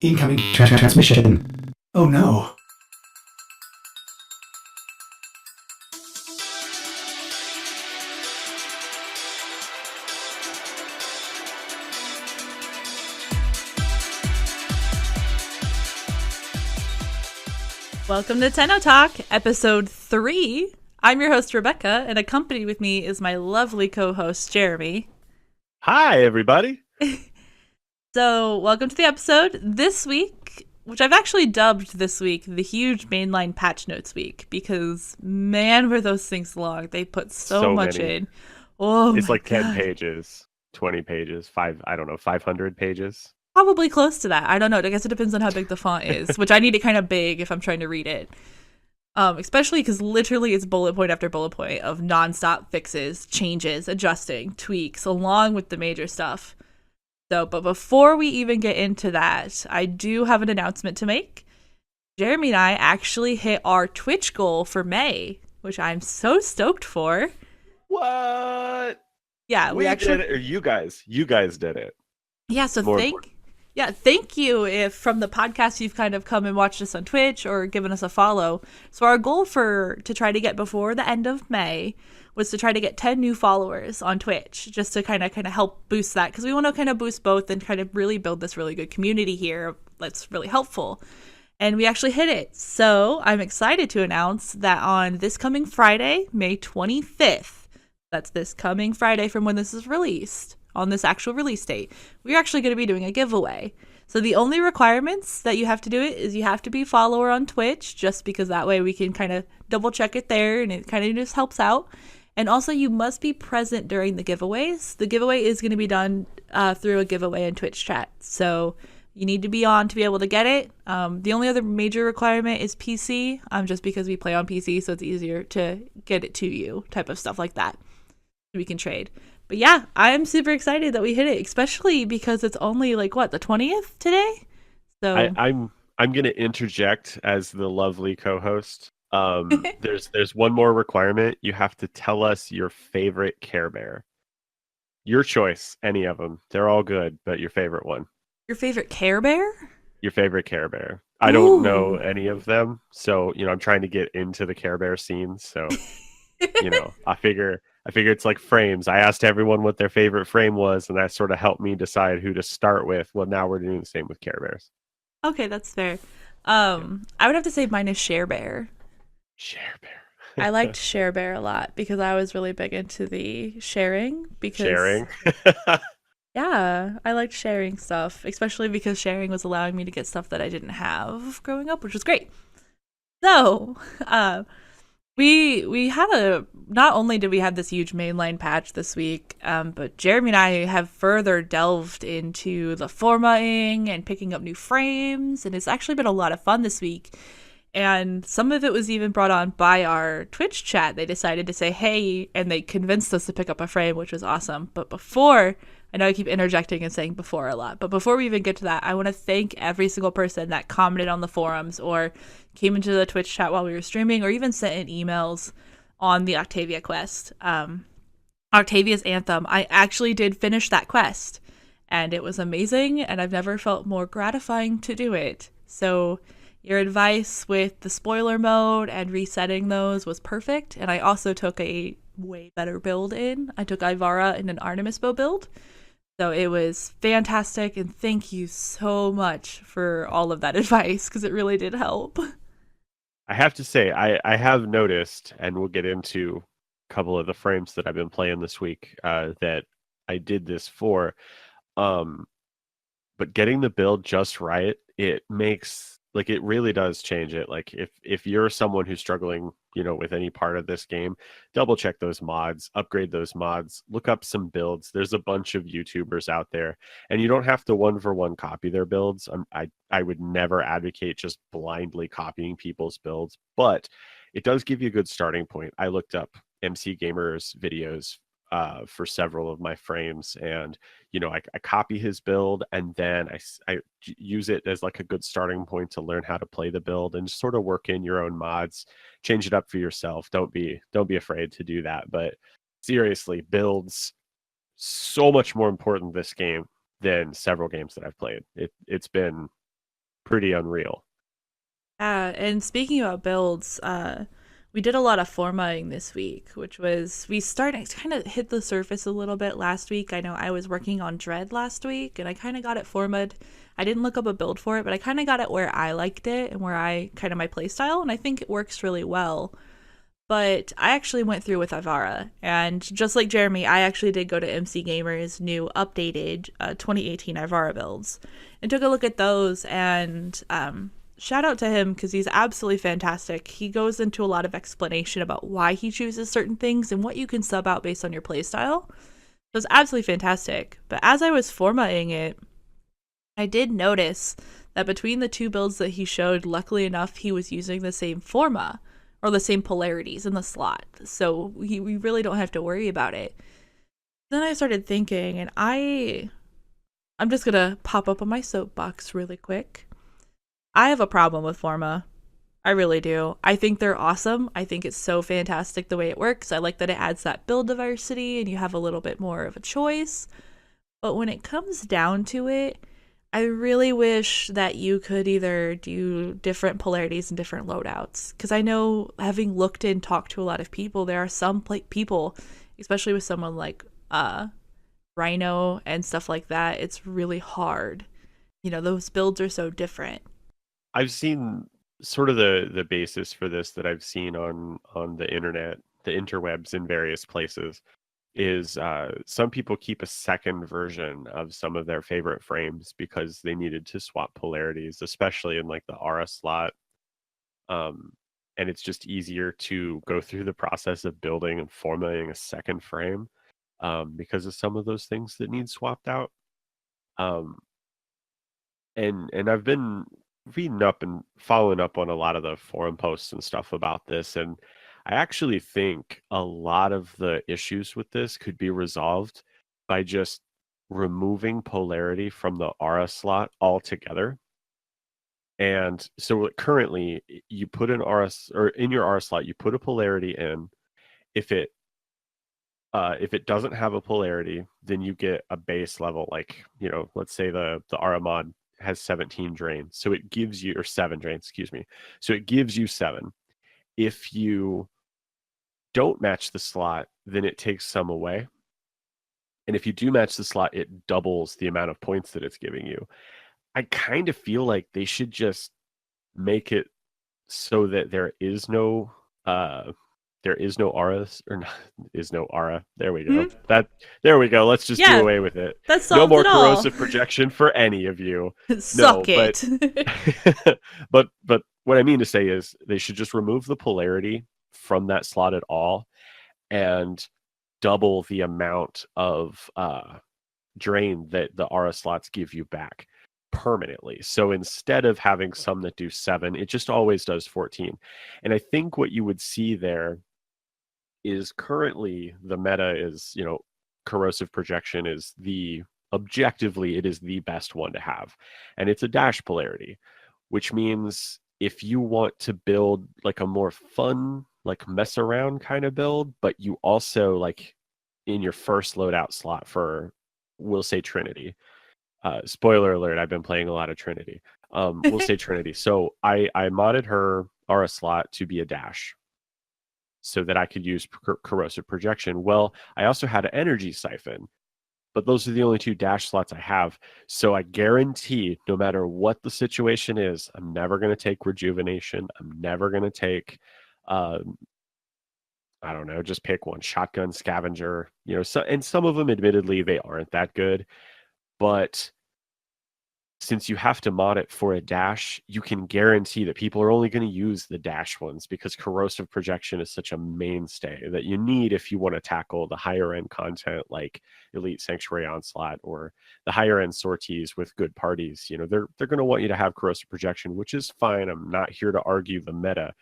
Incoming transmission. Oh no. Welcome to TennoTalk, episode 3. I'm your host, Rebecca, and accompanied with me is my lovely co-host, Jeremy. Hi, everybody. So, welcome to the episode. This week, which I've actually dubbed this week, the huge mainline patch notes week, because man, were those things long. They put so much many. in. Oh It's my like 10 god. pages, 20 pages, 500 pages. Probably close to that. I don't know. I guess it depends on how big the font is, which I need it kind of big if I'm trying to read it. Especially because literally it's bullet point after bullet point of nonstop fixes, changes, adjusting, tweaks, along with the major stuff. So, but before we even get into that, I do have an announcement to make. Jeremy and I actually hit our Twitch goal for May, which I'm so stoked for. What? Yeah, we actually did it, or you guys did it. Yeah, so More thank you if from the podcast you've kind of come and watched us on Twitch or given us a follow. So our goal to try to get before the end of May was to try to get 10 new followers on Twitch, just to kind of help boost that, because we want to kind of boost both and kind of really build this really good community here that's really helpful. And we actually hit it. So I'm excited to announce that on this coming Friday, May 25th, that's this coming Friday from when this is released, on this actual release date, we're actually going to be doing a giveaway. So the only requirements that you have to do it is you have to be a follower on Twitch, just because that way we can kind of double check it there and it kind of just helps out. And also you must be present during the giveaways. The giveaway is going to be done through a giveaway in Twitch chat. So you need to be on to be able to get it. The only other major requirement is PC, just because we play on PC, so it's easier to get it to you, type of stuff like that. We can trade. But yeah, I'm super excited that we hit it, especially because it's only like the 20th today. So I'm gonna interject as the lovely co-host. There's one more requirement. You have to tell us your favorite Care Bear. Your choice, any of them. They're all good, but your favorite one. Your favorite Care Bear? Your favorite Care Bear. I don't know any of them, so I'm trying to get into the Care Bear scene. So I figure it's like frames. I asked everyone what their favorite frame was, and that sort of helped me decide who to start with. Well, now we're doing the same with Care Bears. Okay, that's fair. I would have to say mine is Share Bear. Share Bear. I liked Share Bear a lot because I was really big into the sharing. Sharing. Yeah, I liked sharing stuff, especially because sharing was allowing me to get stuff that I didn't have growing up, which was great. So, we had not only did we have this huge mainline patch this week, but Jeremy and I have further delved into the formatting and picking up new frames, and it's actually been a lot of fun this week. And some of it was even brought on by our Twitch chat. They decided to say, hey, and they convinced us to pick up a frame, which was awesome. But I know I keep interjecting and saying before a lot, but before we even get to that, I want to thank every single person that commented on the forums or came into the Twitch chat while we were streaming or even sent in emails on the Octavia quest. Octavia's Anthem, I actually did finish that quest, and it was amazing, and I've never felt more gratifying to do it. So your advice with the spoiler mode and resetting those was perfect, and I also took a way better build in. I took Ivara in an Artemis bow build. So it was fantastic, and thank you so much for all of that advice, because it really did help. I have to say, I have noticed, and we'll get into a couple of the frames that I've been playing this week that I did this for. But getting the build just right, it makes, it really does change it. Like, if you're someone who's struggling, with any part of this game, double check those mods, upgrade those mods, look up some builds. There's a bunch of YouTubers out there, and you don't have to one for one copy their builds. I would never advocate just blindly copying people's builds, but it does give you a good starting point. I looked up MC Gamer's videos for several of my frames, and I copy his build, and then I use it as like a good starting point to learn how to play the build and just sort of work in your own mods, change it up for yourself. Don't be afraid to do that. But seriously, builds so much more important this game than several games that I've played. It's been pretty unreal. And speaking about builds, we did a lot of formatting this week, which was we started kind of hit the surface a little bit last week. I know I was working on Dread last week, and I kind of got it formatted. I didn't look up a build for it, but I kind of got it where I liked it and where I kind of my playstyle, and I think it works really well. But I actually went through with Ivara, and just like Jeremy, I actually did go to MC Gamer's new updated 2018 Ivara builds and took a look at those. And shout out to him because he's absolutely fantastic. He goes into a lot of explanation about why he chooses certain things and what you can sub out based on your playstyle. So it's absolutely fantastic. But as I was formatting it, I did notice that between the two builds that he showed, luckily enough, he was using the same forma or the same polarities in the slot. So we really don't have to worry about it. Then I started thinking, and I'm just going to pop up on my soapbox really quick. I have a problem with forma. I really do. I think they're awesome. I think it's so fantastic the way it works. I like that it adds that build diversity and you have a little bit more of a choice. But when it comes down to it, I really wish that you could either do different polarities and different loadouts. Because I know, having looked and talked to a lot of people, there are some people, especially with someone like Rhino and stuff like that, it's really hard. You know, those builds are so different. I've seen sort of the basis for this that I've seen on the internet, the interwebs in various places, is some people keep a second version of some of their favorite frames because they needed to swap polarities, especially in like the aura slot. And it's just easier to go through the process of building and formatting a second frame because of some of those things that need swapped out. Um, and I've been reading up and following up on a lot of the forum posts and stuff about this, and I actually think a lot of the issues with this could be resolved by just removing polarity from the aura slot altogether. And so currently you put an aura, or in your aura slot you put a polarity in. If it doesn't have a polarity, then you get a base level, like, let's say the aura mod has 17 drains, so it gives you, or 7 drains, excuse me, so it gives you 7. If you don't match the slot, then it takes some away, and if you do match the slot, it doubles the amount of points that it's giving you. I kind of feel like they should just make it so that there is no auras, or not, is no aura. There we go. There we go. Let's just do away with it. That solves no more it all. corrosive projection for any of you. Suck it. But what I mean to say is they should just remove the polarity from that slot at all and double the amount of drain that the aura slots give you back permanently. So instead of having some that do 7, it just always does 14. And I think what you would see there is currently the meta is, corrosive projection is objectively it is the best one to have. And it's a dash polarity, which means if you want to build like a more fun, like mess around kind of build, but you also like in your first loadout slot for, we'll say Trinity. Spoiler alert, I've been playing a lot of Trinity. We'll say Trinity. So I modded her aura slot to be a dash so that I could use corrosive projection. Well, I also had an energy siphon, but those are the only 2 dash slots I have. So I guarantee no matter what the situation is, I'm never going to take rejuvenation. I'm never going to take, I don't know, just pick one, shotgun, scavenger, and some of them, admittedly, they aren't that good. But since you have to mod it for a dash, you can guarantee that people are only going to use the dash ones because corrosive projection is such a mainstay that you need if you want to tackle the higher end content like Elite Sanctuary Onslaught or the higher end sorties with good parties. They're going to want you to have corrosive projection, which is fine. I'm not here to argue the meta,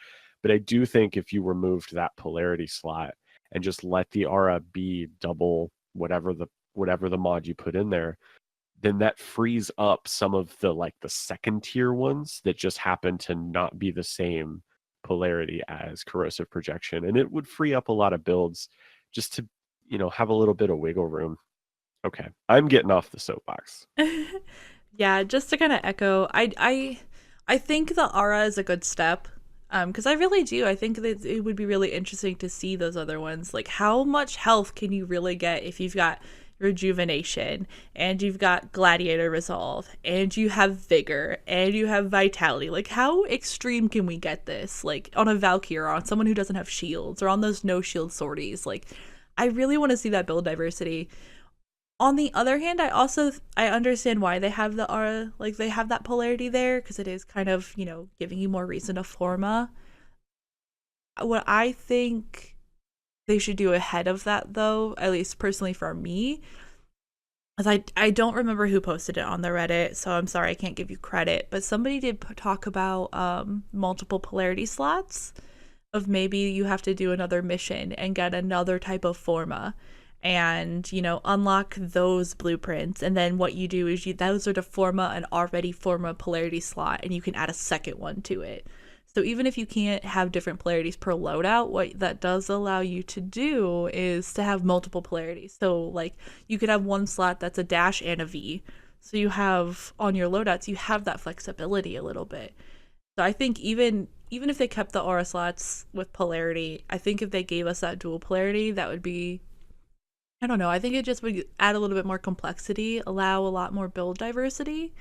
but I do think if you removed that polarity slot and just let the aura be double whatever the mod you put in there, then that frees up some of the second tier ones that just happen to not be the same polarity as corrosive projection, and it would free up a lot of builds just to have a little bit of wiggle room. Okay, I'm getting off the soapbox. Yeah, just to kind of echo, I I think the aura is a good step. Because I really do. I think that it would be really interesting to see those other ones. Like, how much health can you really get if you've got rejuvenation and you've got gladiator resolve and you have vigor and you have vitality? Like, how extreme can we get this? Like, on a Valkyrie or on someone who doesn't have shields or on those no shield sorties. Like, I really want to see that build diversity. On the other hand, I understand why they have the aura, like they have that polarity there, because it is kind of, giving you more reason to forma. What I think they should do ahead of that, though, at least personally for me, is I don't remember who posted it on the Reddit, so I'm sorry I can't give you credit, but somebody did talk about multiple polarity slots of maybe you have to do another mission and get another type of forma and unlock those blueprints, and then what you do is those are to forma an already forma polarity slot, and you can add a second one to it. So even if you can't have different polarities per loadout, what that does allow you to do is to have multiple polarities. So like you could have one slot that's a dash and a V, so you have on your loadouts you have that flexibility a little bit. So I think even if they kept the aura slots with polarity, I think if they gave us that dual polarity, that would be, I don't know, I think it just would add a little bit more complexity, allow a lot more build diversity,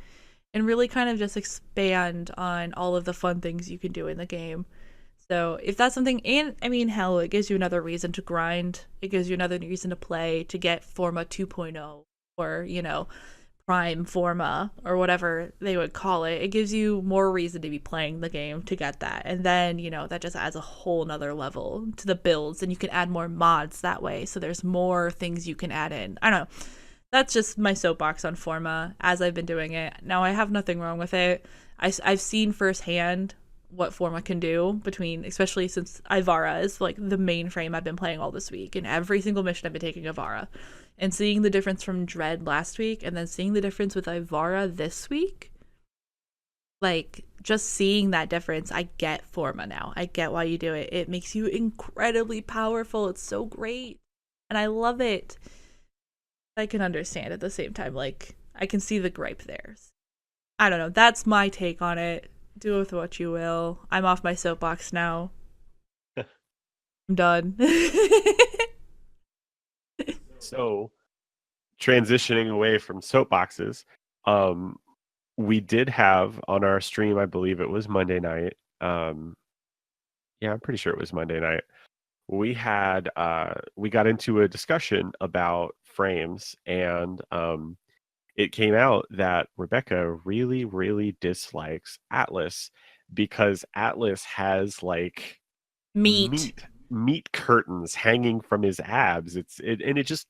and really kind of just expand on all of the fun things you can do in the game. So if that's something, and I mean, hell, it gives you another reason to grind. It gives you another reason to play, to get Forma 2.0 or, Prime Forma or whatever they would call it. It gives you more reason to be playing the game to get that. And then, that just adds a whole nother level to the builds, and you can add more mods that way. So there's more things you can add in. I don't know. That's just my soapbox on Forma as I've been doing it. Now, I have nothing wrong with it. I've seen firsthand what Forma can do especially since Ivara is like the main frame I've been playing all this week. And every single mission I've been taking Ivara. And seeing the difference from Dread last week and then seeing the difference with Ivara this week, like just seeing that difference, I get Forma now. I get why you do it. It makes you incredibly powerful. It's so great. And I love it. I can understand at the same time. Like, I can see the gripe there. I don't know. That's my take on it. Do with what you will. I'm off my soapbox now. I'm done. So, transitioning away from soapboxes, we did have on our stream, I believe it was Monday night. Yeah, I'm pretty sure it was Monday night. We got into a discussion about frames, and it came out that Rebecca really, really dislikes Atlas because Atlas has like meat curtains hanging from his abs. And it just,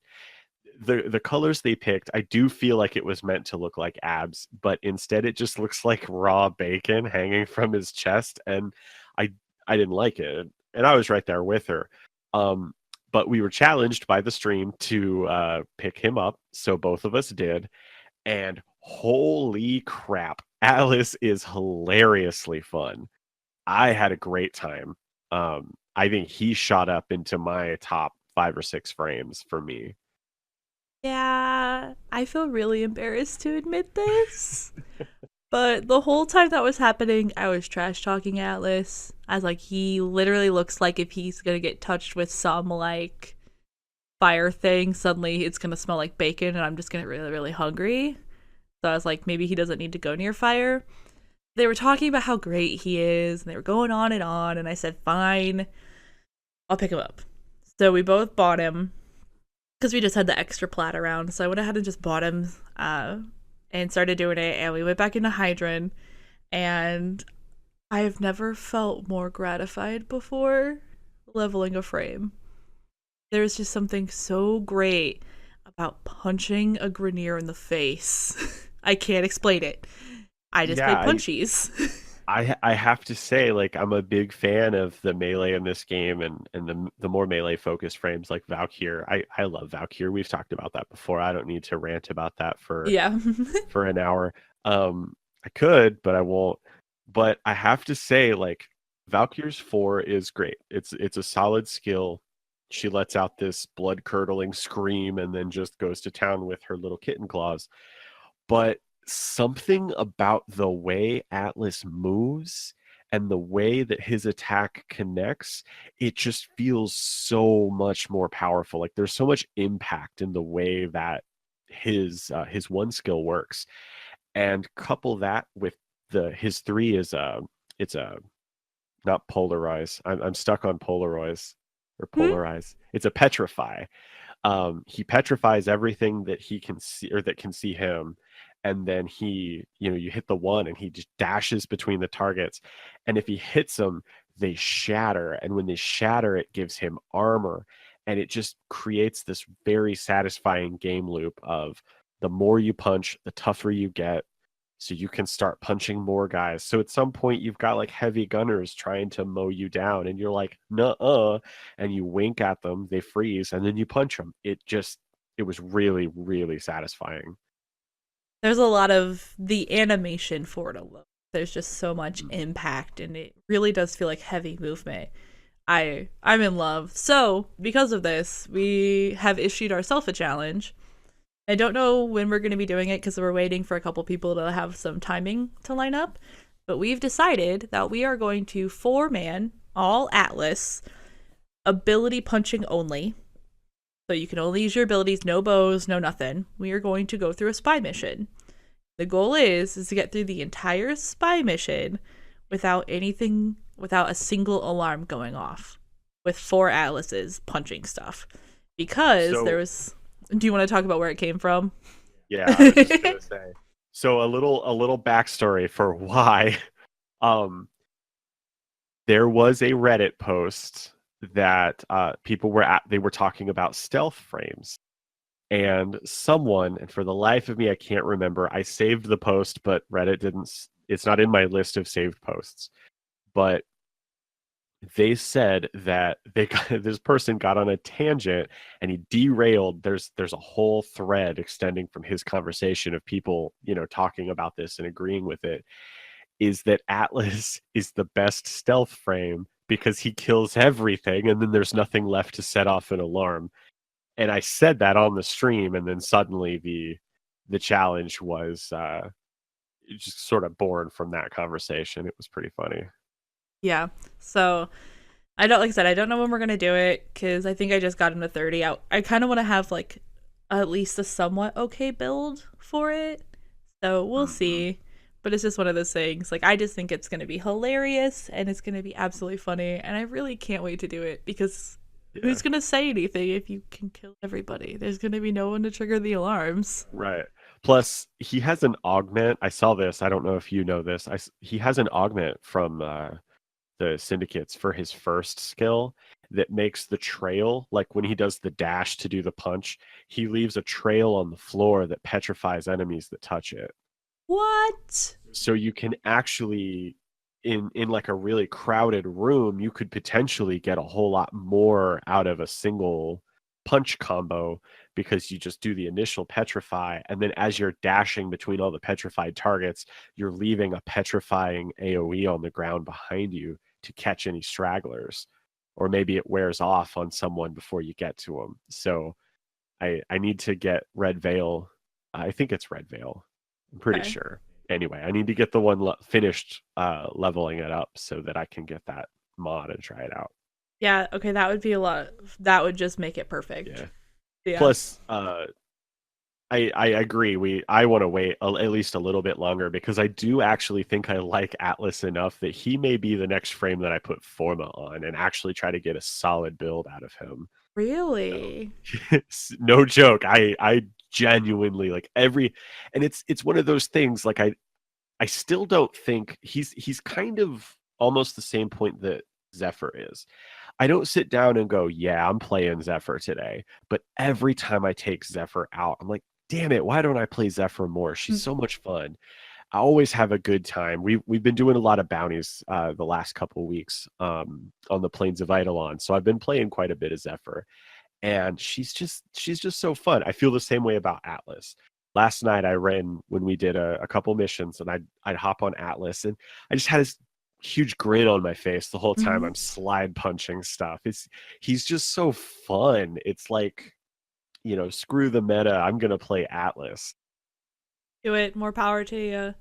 the colors they picked, I do feel like it was meant to look like abs, but instead it just looks like raw bacon hanging from his chest, and I didn't like it, and I was right there with her. But we were challenged by the stream to pick him up, so both of us did, and holy crap, Atlas is hilariously fun. I had a great time. I think he shot up into my top 5 or 6 frames for me. Yeah, I feel really embarrassed to admit this. But the whole time that was happening, I was trash talking Atlas. I was like, he literally looks like if he's gonna get touched with some like fire thing, suddenly it's gonna smell like bacon and I'm just gonna get really, really hungry. So I was like, maybe he doesn't need to go near fire. They were talking about how great he is, and they were going on, and I said, fine, I'll pick him up. So we both bought him, because we just had the extra plat around, so I went ahead and just bought him, and started doing it, and we went back into Hydron, and I have never felt more gratified before leveling a frame. There's just something so great about punching a Grenier in the face. I can't explain it. I just play punchies. I have to say, like, I'm a big fan of the melee in this game, and the more melee focused frames like Valkyrie. I love Valkyrie. We've talked about that before. I don't need to rant about that for an hour. I could, but I won't. But I have to say, like, Valkyrie's 4 is great. It's a solid skill. She lets out this blood curdling scream and then just goes to town with her little kitten claws. But something about the way Atlas moves and the way that his attack connects, it just feels so much more powerful. Like there's so much impact in the way that his one skill works, and couple that with his three is it's a not polarize. I'm stuck on polarize or Hmm? polarize. It's a petrify. He petrifies everything that he can see or that can see him, and then you hit the one and he just dashes between the targets, and if he hits them, they shatter, and when they shatter, it gives him armor, and it just creates this very satisfying game loop of the more you punch, the tougher you get, so you can start punching more guys. So at some point you've got like heavy gunners trying to mow you down and you're like, "Nuh-uh," and you wink at them, they freeze, and then you punch them. It was really, really satisfying. There's a lot of the animation for it alone. There's just so much impact, and it really does feel like heavy movement. I'm in love. So because of this, we have issued ourselves a challenge. I don't know when we're going to be doing it because we're waiting for a couple people to have some timing to line up. But we've decided that we are going to 4-man, all Atlas, ability punching only. So you can only use your abilities, no bows, no nothing. We are going to go through a spy mission. The goal is to get through the entire spy mission without a single alarm going off, with 4 Atlases punching stuff. Because So there was. Do you want to talk about where it came from? yeah, I was just gonna say. So a little backstory for why. Um, there was a Reddit post that they were talking about stealth frames. And someone, and for the life of me, I can't remember. I saved the post, but Reddit didn't. It's not in my list of saved posts. But they said that this person got on a tangent and he derailed. There's a whole thread extending from his conversation of people, talking about this and agreeing with it. Is that Atlas is the best stealth frame because he kills everything, and then there's nothing left to set off an alarm. And I said that on the stream, and then suddenly the challenge was just sort of born from that conversation. It was pretty funny. Yeah. So I don't, like I said, I don't know when we're gonna do it because I think I just got into 30 out. I kind of want to have like at least a somewhat okay build for it. So we'll see. But it's just one of those things. Like I just think it's gonna be hilarious and it's gonna be absolutely funny, and I really can't wait to do it because Yeah. who's gonna say anything if you can kill everybody? There's gonna be no one to trigger the alarms. Right. Plus, he has an augment. I saw this. I don't know if you know this. He has an augment from the syndicates for his first skill that makes the trail, like when he does the dash to do the punch, he leaves a trail on the floor that petrifies enemies that touch it. What? So you can actually, in like a really crowded room, you could potentially get a whole lot more out of a single punch combo because you just do the initial petrify, and then as you're dashing between all the petrified targets, you're leaving a petrifying AoE on the ground behind you to catch any stragglers, or maybe it wears off on someone before you get to them. So I need to get Red Veil. I think it's Red Veil. I'm pretty Okay. sure. Anyway, I need to get the one finished leveling it up so that I can get that mod and try it out. Yeah, okay, that would be a lot. That would just make it perfect. Yeah. Yeah. Plus, I agree. I want to wait at least a little bit longer because I do actually think I like Atlas enough that he may be the next frame that I put Forma on and actually try to get a solid build out of him. Really? So, no joke. I genuinely like and it's one of those things. Like I still don't think he's kind of almost the same point that Zephyr is. I don't sit down and go, yeah, I'm playing Zephyr today. But every time I take Zephyr out, I'm like, damn it, why don't I play Zephyr more? She's so much fun. I always have a good time. We've been doing a lot of bounties the last couple of weeks on the plains of Eidolon. So I've been playing quite a bit of Zephyr. And she's just so fun. I feel the same way about Atlas. Last night I ran when we did a couple missions, and I'd hop on Atlas, and I just had this huge grin on my face the whole time Mhm. I'm slide punching stuff. He's just so fun. It's like, screw the meta. I'm gonna play Atlas. Do it. More power to you. I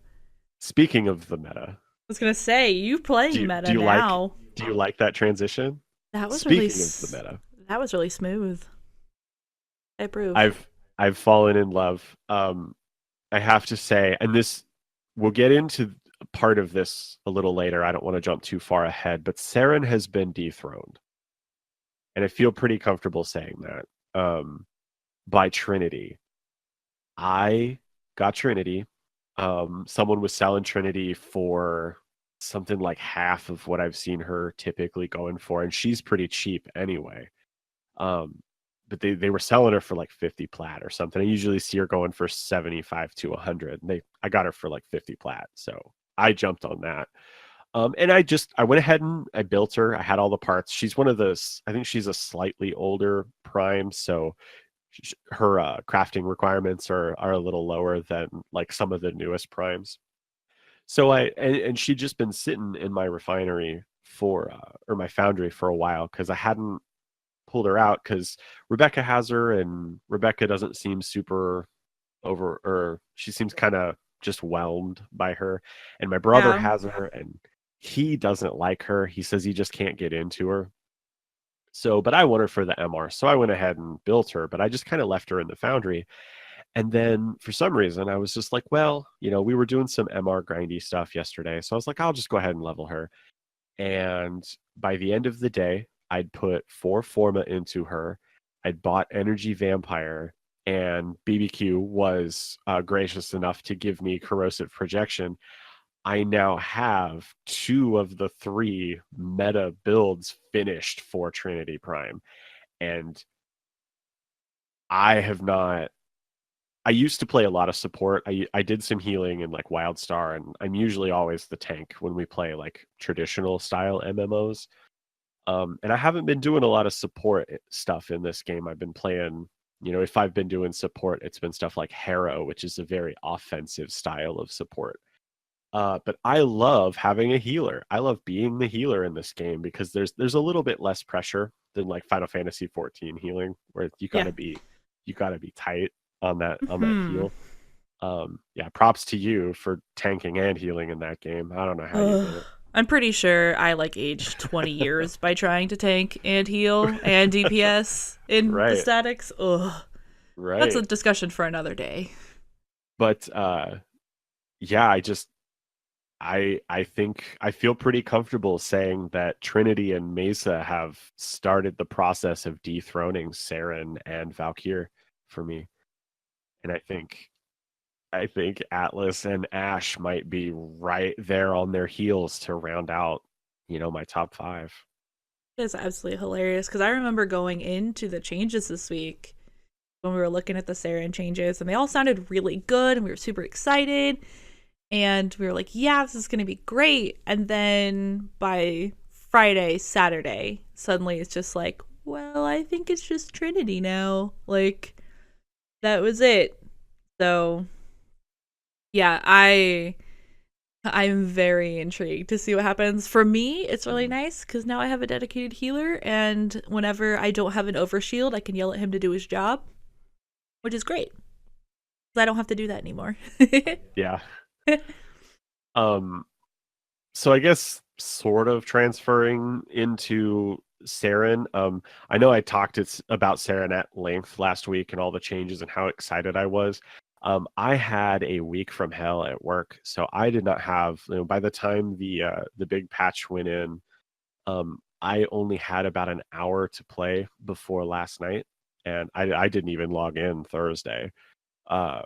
Speaking of the meta, was gonna say you do playing you meta now. like that transition? That was really Speaking of the meta, that was really smooth. I approve. I've fallen in love. I have to say, and this we'll get into part of this a little later. I don't want to jump too far ahead, but Saren has been dethroned, and I feel pretty comfortable saying that by Trinity. I got Trinity. Someone was selling Trinity for something like half of what I've seen her typically going for, and she's pretty cheap anyway. Um, but they were selling her for like 50 plat or something. I usually see her going for 75 to 100. And I got her for like 50 plat. So I jumped on that. And I went ahead and I built her. I had all the parts. She's one of those, I think she's a slightly older prime. So her crafting requirements are a little lower than like some of the newest primes. So and she'd just been sitting in my refinery for or my foundry for a while because I hadn't pulled her out because Rebecca has her, and Rebecca doesn't seem super over, or she seems kind of just whelmed by her. And my brother Yeah. has her, and he doesn't like her. He says he just can't get into her. So, but I want her for the MR. So I went ahead and built her, but I just kind of left her in the foundry. And then for some reason, I was just like, well, we were doing some MR grindy stuff yesterday. So I was like, I'll just go ahead and level her. And by the end of the day, I'd put 4 forma into her. I'd bought Energy Vampire, and BBQ was gracious enough to give me corrosive projection. I now have 2 of the 3 meta builds finished for Trinity Prime. And I have not. I used to play a lot of support. I did some healing in like Wildstar, and I'm usually always the tank when we play like traditional style MMOs. And I haven't been doing a lot of support stuff in this game. I've been playing, if I've been doing support, it's been stuff like Harrow, which is a very offensive style of support. But I love having a healer. I love being the healer in this game because there's a little bit less pressure than like Final Fantasy 14 healing, where Yeah. you gotta be tight on that Hmm. heal. Yeah, props to you for tanking and healing in that game. I don't know how you did it. I'm pretty sure I like aged 20 years by trying to tank and heal and DPS in the Right, statics. Ugh. That's a right. discussion for another day. But yeah, I think I feel pretty comfortable saying that Trinity and Mesa have started the process of dethroning Saren and Valkyr for me. And I think Atlas and Ash might be right there on their heels to round out, my top 5. It's absolutely hilarious because I remember going into the changes this week when we were looking at the Saren changes, and they all sounded really good, and we were super excited. And we were like, yeah, this is going to be great. And then by Friday, Saturday, suddenly it's just like, well, I think it's just Trinity now. Like, that was it. So, yeah, I'm very intrigued to see what happens. For me, it's really nice because now I have a dedicated healer, and whenever I don't have an overshield, I can yell at him to do his job, which is great. I don't have to do that anymore. Yeah. Um so I guess sort of transferring into Saren. I know I talked about Saren at length last week and all the changes and how excited I was. I had a week from hell at work, so I did not have, by the time the big patch went in, I only had about an hour to play before last night, and I didn't even log in Thursday. Uh,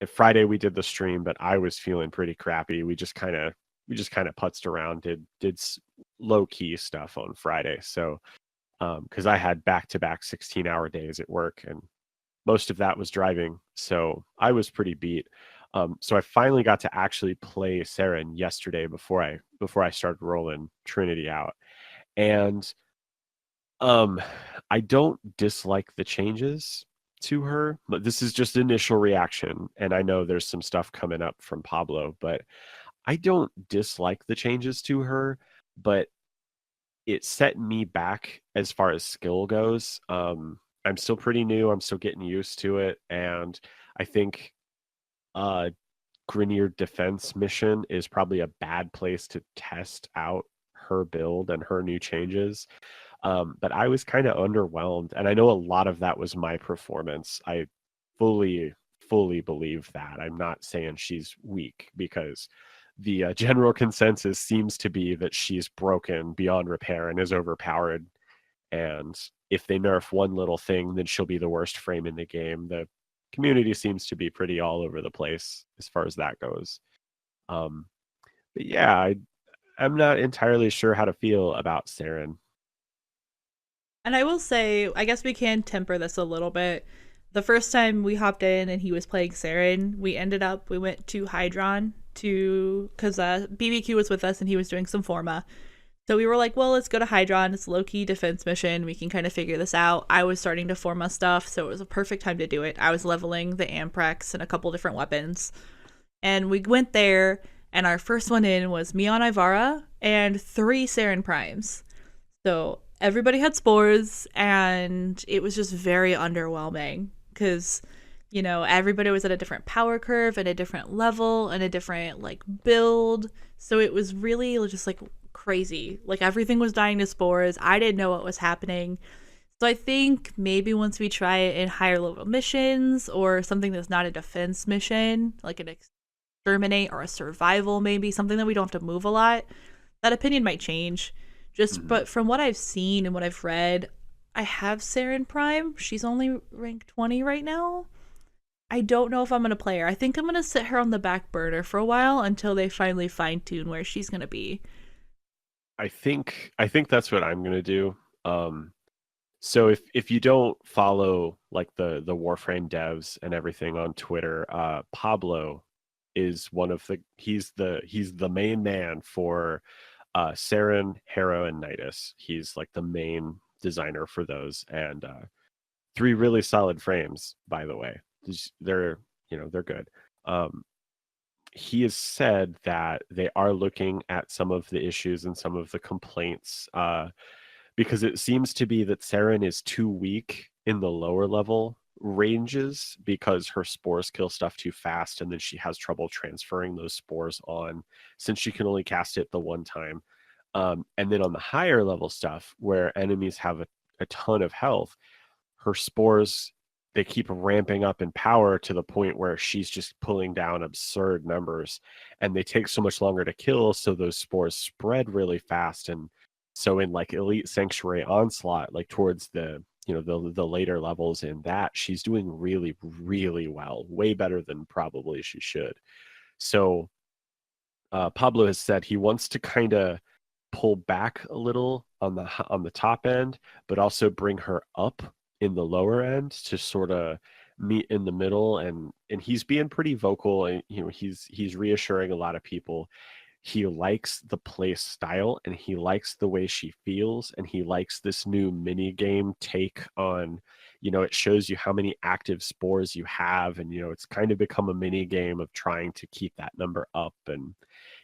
and Friday we did the stream, but I was feeling pretty crappy. We just kind of putzed around, did low key stuff on Friday. So because I had back-to-back 16-hour days at work, and most of that was driving, so I was pretty beat. So I finally got to actually play Saren yesterday before I started rolling Trinity out, and um, I don't dislike the changes to her, but this is just initial reaction, and I know there's some stuff coming up from Pablo, but I don't dislike the changes to her, but it set me back as far as skill goes. I'm still pretty new. I'm still getting used to it, and I think Grineer defense mission is probably a bad place to test out her build and her new changes. But I was kind of underwhelmed, and I know a lot of that was my performance. I fully, fully believe that. I'm not saying she's weak, because the general consensus seems to be that she's broken beyond repair and is overpowered. And if they nerf one little thing, then she'll be the worst frame in the game. The community seems to be pretty all over the place as far as that goes. Um, but yeah, I'm not entirely sure how to feel about Saren. And I will say, I guess we can temper this a little bit. The first time we hopped in and he was playing Saren, we went to Hydron because BBQ was with us and he was doing some forma. So we were like, well, let's go to Hydron. It's a low-key defense mission. We can kind of figure this out. I was starting to forma stuff, so it was a perfect time to do it. I was leveling the Amprex and a couple different weapons. And we went there, and our first one in was me on Ivara and 3 Saren Primes. So everybody had spores, and it was just very underwhelming because, you know, everybody was at a different power curve and a different level and a different, like, build. So it was really just, like, crazy. Like, everything was dying to spores. I didn't know what was happening. So I think maybe once we try it in higher level missions or something that's not a defense mission, like an exterminate or a survival, maybe something that we don't have to move a lot, that opinion might change. But from what I've seen and what I've read, I have Saren Prime. She's only rank 20 right now. I don't know if I'm going to play her. I think I'm going to sit her on the back burner for a while until they finally fine tune where she's going to be. I think that's what I'm gonna do. So if you don't follow like the Warframe devs and everything on Twitter, Pablo is he's the main man for Saren, Harrow, and Nidus. He's like the main designer for those, and 3 really solid frames, by the way. They're good. He has said that they are looking at some of the issues and some of the complaints, because it seems to be that Saren is too weak in the lower level ranges because her spores kill stuff too fast, and then she has trouble transferring those spores on since she can only cast it the one time. And then on the higher level stuff where enemies have a ton of health, her spores, they keep ramping up in power to the point where she's just pulling down absurd numbers, and they take so much longer to kill, so those spores spread really fast. And so in like Elite Sanctuary Onslaught, like towards the later levels in that, she's doing really, really well, way better than probably she should. So Pablo has said he wants to kind of pull back a little on the top end, but also bring her up in the lower end to sort of meet in the middle. And he's being pretty vocal, and he's reassuring a lot of people. He likes the play style, and he likes the way she feels, and he likes this new mini game take on, it shows you how many active spores you have, and it's kind of become a mini game of trying to keep that number up, and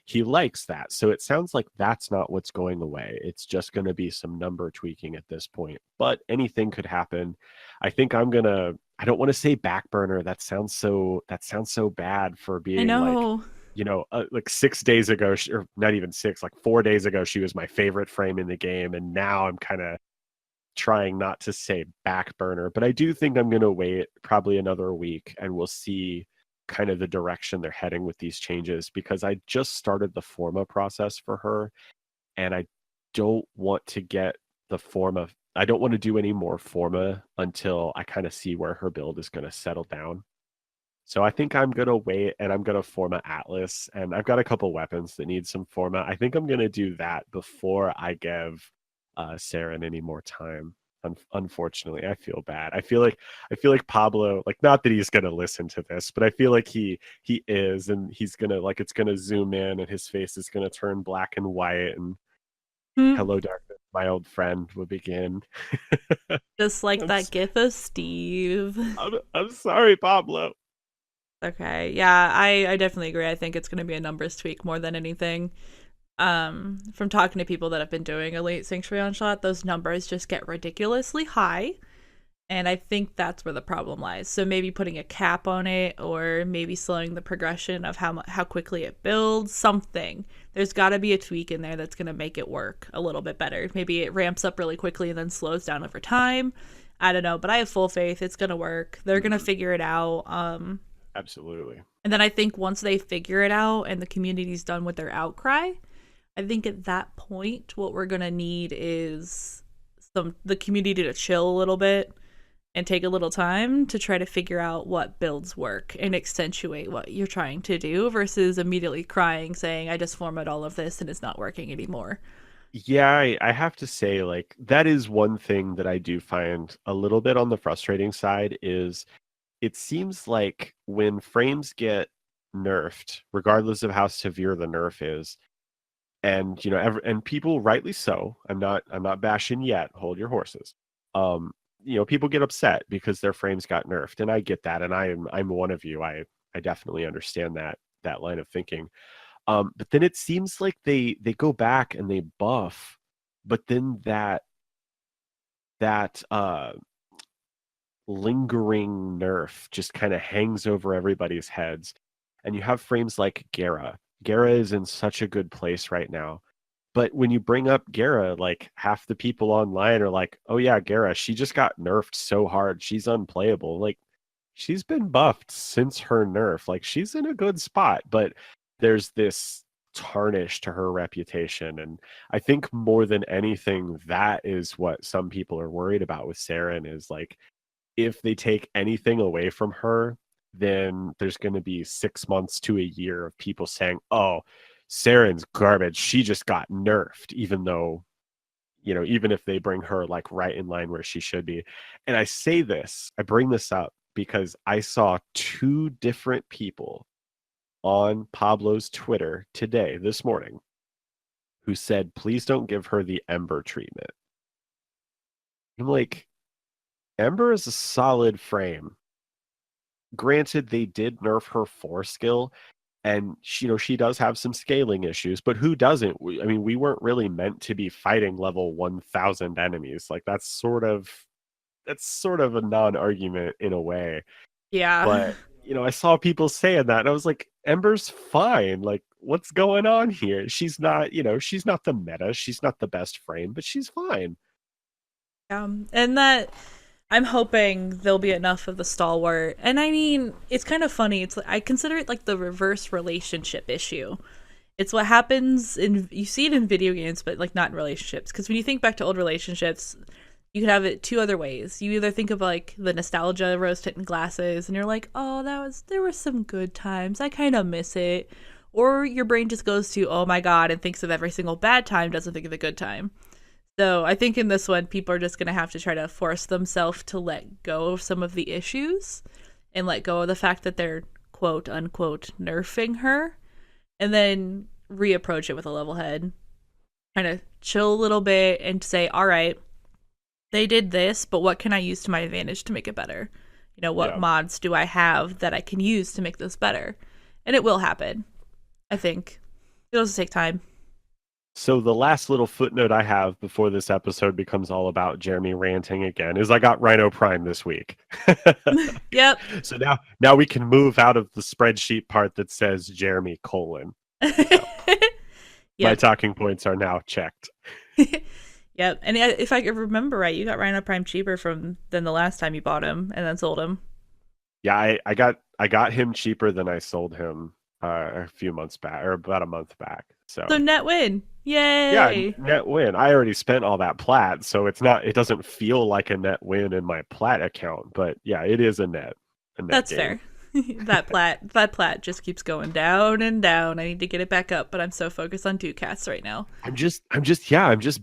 he likes that. So it sounds like that's not what's going away. It's just going to be some number tweaking at this point, but anything could happen. I think I don't want to say back burner. That sounds so bad for being, I know. Like 6 days ago, or not even 6, like 4 days ago, she was my favorite frame in the game. And now I'm kind of trying not to say back burner, but I do think I'm going to wait probably another week, and we'll see kind of the direction they're heading with these changes, because I just started the forma process for her, and I don't want to get the forma. I don't want to do any more forma until I kind of see where her build is going to settle down. So I think I'm going to wait, and I'm going to forma Atlas, and I've got a couple weapons that need some forma. I think I'm going to do that before I give Saren any more time. Unfortunately, I feel bad. I feel like Pablo, like, not that he's gonna listen to this, but I feel like he is, and he's gonna, like, it's gonna zoom in, and his face is gonna turn black and white, and hello darkness, my old friend will begin. Just like that gif of Steve. I'm sorry, Pablo. Okay, yeah, I definitely agree. I think it's gonna be a numbers tweak more than anything. From talking to people that have been doing Elite Sanctuary Onslaught, those numbers just get ridiculously high, And I think that's where the problem lies. So maybe putting a cap on it, or maybe slowing the progression of how quickly it builds, something. There's got to be a tweak in there that's going to make it work a little bit better. Maybe it ramps up really quickly and then slows down over time. I don't know, but I have full faith it's going to work. They're going to figure it out. Absolutely. And then I think once they figure it out and the community's done with their outcry, I think at that point what we're going to need is the community to chill a little bit and take a little time to try to figure out what builds work and accentuate what you're trying to do versus immediately crying, saying, I just formatted all of this and it's not working anymore. Yeah, I have to say, like, that is one thing that I do find a little bit on the frustrating side is it seems like when frames get nerfed, regardless of how severe the nerf is, and and people rightly so, I'm not bashing yet, hold your horses. People get upset because their frames got nerfed, and I get that, and I'm one of you. I definitely understand that line of thinking. But then it seems like they go back and they buff, but then that lingering nerf just kind of hangs over everybody's heads. And you have frames like Gera. Gera is in such a good place right now. But when you bring up Gera, like half the people online are like, oh yeah, Gera, she just got nerfed so hard. She's unplayable. Like, she's been buffed since her nerf. Like, she's in a good spot, but there's this tarnish to her reputation. And I think more than anything, that is what some people are worried about with Saren is like, if they take anything away from her, then there's going to be 6 months to a year of people saying, oh, Saren's garbage. She just got nerfed, even though, even if they bring her like right in line where she should be. And I bring this up because I saw 2 different people on Pablo's Twitter this morning, who said, please don't give her the Ember treatment. I'm like, Ember is a solid frame. Granted, they did nerf her 4 skill, and she does have some scaling issues, but who doesn't? We weren't really meant to be fighting level 1000 enemies. Like, that's sort of a non-argument in a way. Yeah. But I saw people saying that, and I was like, Ember's fine. Like, what's going on here? She's not the meta. She's not the best frame, but she's fine. And that I'm hoping there'll be enough of the stalwart. And I mean, it's kind of funny. It's I consider it like the reverse relationship issue. It's what happens you see it in video games, but like not in relationships. Because when you think back to old relationships, you could have it 2 other ways. You either think of like the nostalgia rose-tinted glasses, and you're like, oh, there were some good times. I kind of miss it. Or your brain just goes to, oh my god, and thinks of every single bad time, doesn't think of the good time. So I think in this one, people are just going to have to try to force themselves to let go of some of the issues and let go of the fact that they're quote unquote nerfing her, and then reapproach it with a level head. Kind of chill a little bit and say, all right, they did this, but what can I use to my advantage to make it better? What mods do I have that I can use to make this better? And it will happen. I think it'll just take time. So the last little footnote I have before this episode becomes all about Jeremy ranting again is I got Rhino Prime this week. Yep. So now we can move out of the spreadsheet part that says Jeremy : Yep. My talking points are now checked. Yep. And if I could remember right, you got Rhino Prime cheaper than the last time you bought him and then sold him. Yeah, I got him cheaper than I sold him a few months back, or about a month back. So net win. Yay! Yeah, net win. I already spent all that plat, so it doesn't feel like a net win in my plat account, but yeah, it is a net That's game. Fair. that plat just keeps going down and down. I need to get it back up, but I'm so focused on Ducats right now. I'm just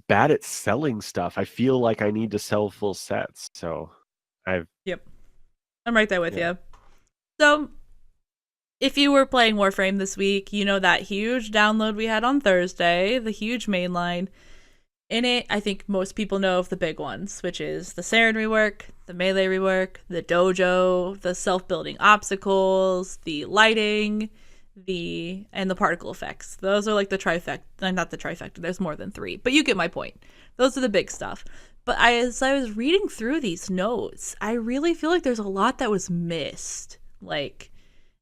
bad at selling stuff. I feel like I need to sell full sets. So Yep. I'm right there with you. So if you were playing Warframe this week, you know that huge download we had on Thursday, the huge mainline. In it, I think most people know of the big ones, which is the Saren rework, the melee rework, the dojo, the self-building obstacles, the lighting, and the particle effects. Those are like the trifecta. Not the trifecta, there's more than 3, but you get my point. Those are the big stuff. But as I was reading through these notes, I really feel like there's a lot that was missed. Like,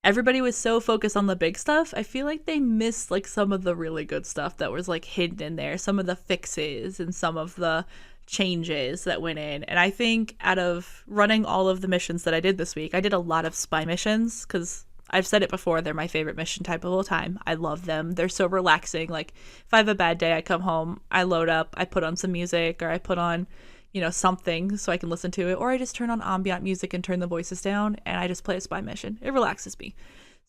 everybody was so focused on the big stuff. I feel like they missed like some of the really good stuff that was like hidden in there, some of the fixes and some of the changes that went in. And I think out of running all of the missions that I did this week, I did a lot of spy missions because I've said it before, they're my favorite mission type of all time. I love them. They're so relaxing. Like, if I have a bad day, I come home, I load up, I put on some music, or I put on, something so I can listen to it, or I just turn on ambient music and turn the voices down, and I just play a spy mission. It relaxes me.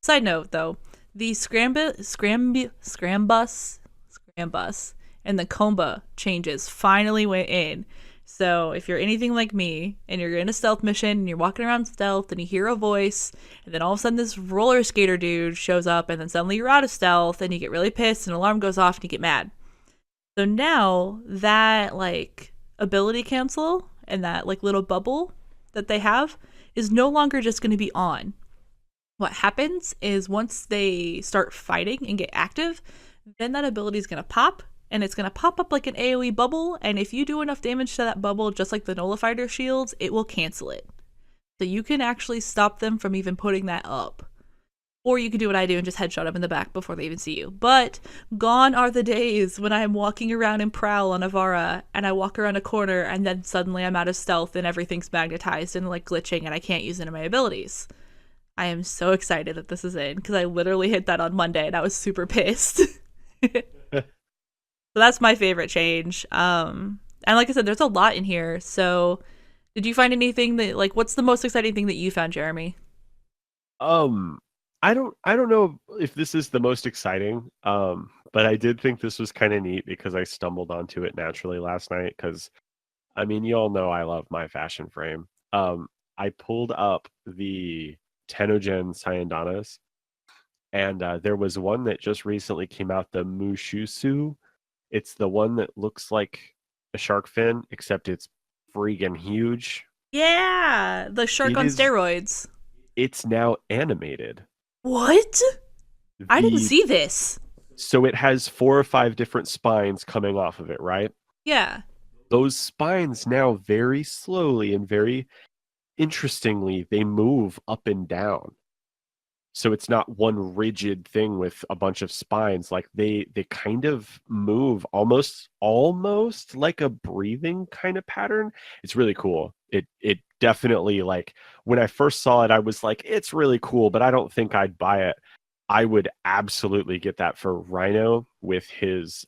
Side note, though, the Scrambus, and the Comba changes finally went in. So if you're anything like me and you're in a stealth mission and you're walking around stealth and you hear a voice and then all of a sudden this roller skater dude shows up and then suddenly you're out of stealth and you get really pissed and an alarm goes off and you get mad. So now that like ability cancel and that like little bubble that they have is no longer just going to be on. What happens is once they start fighting and get active, then that ability is going to pop. And it's going to pop up like an AoE bubble, and if you do enough damage to that bubble, just like the Nullifier shields, it will cancel it. So you can actually stop them from even putting that up. Or you can do what I do and just headshot them in the back before they even see you. But gone are the days when I'm walking around in Prowl on Avara, and I walk around a corner, and then suddenly I'm out of stealth, and everything's magnetized and like glitching, and I can't use any of my abilities. I am so excited that this is in, because I literally hit that on Monday, and I was super pissed. So that's my favorite change. And like I said, there's a lot in here. So did you find anything that like what's the most exciting thing that you found, Jeremy? I don't know if this is the most exciting. But I did think this was kind of neat because I stumbled onto it naturally last night because I mean, you all know I love my fashion frame. I pulled up the Tenogen Cyandanas and there was one that just recently came out, the Mushusu. It's the one that looks like a shark fin, except it's freaking huge. Yeah, the shark on steroids. It's now animated. What? I didn't see this. So it has 4 or 5 different spines coming off of it, right? Yeah. Those spines now very slowly and very interestingly, they move up and down. So it's not one rigid thing with a bunch of spines. Like they kind of move almost like a breathing kind of pattern. It's really cool. It definitely, like when I first saw it, I was like, it's really cool, but I don't think I'd buy it. I would absolutely get that for Rhino with his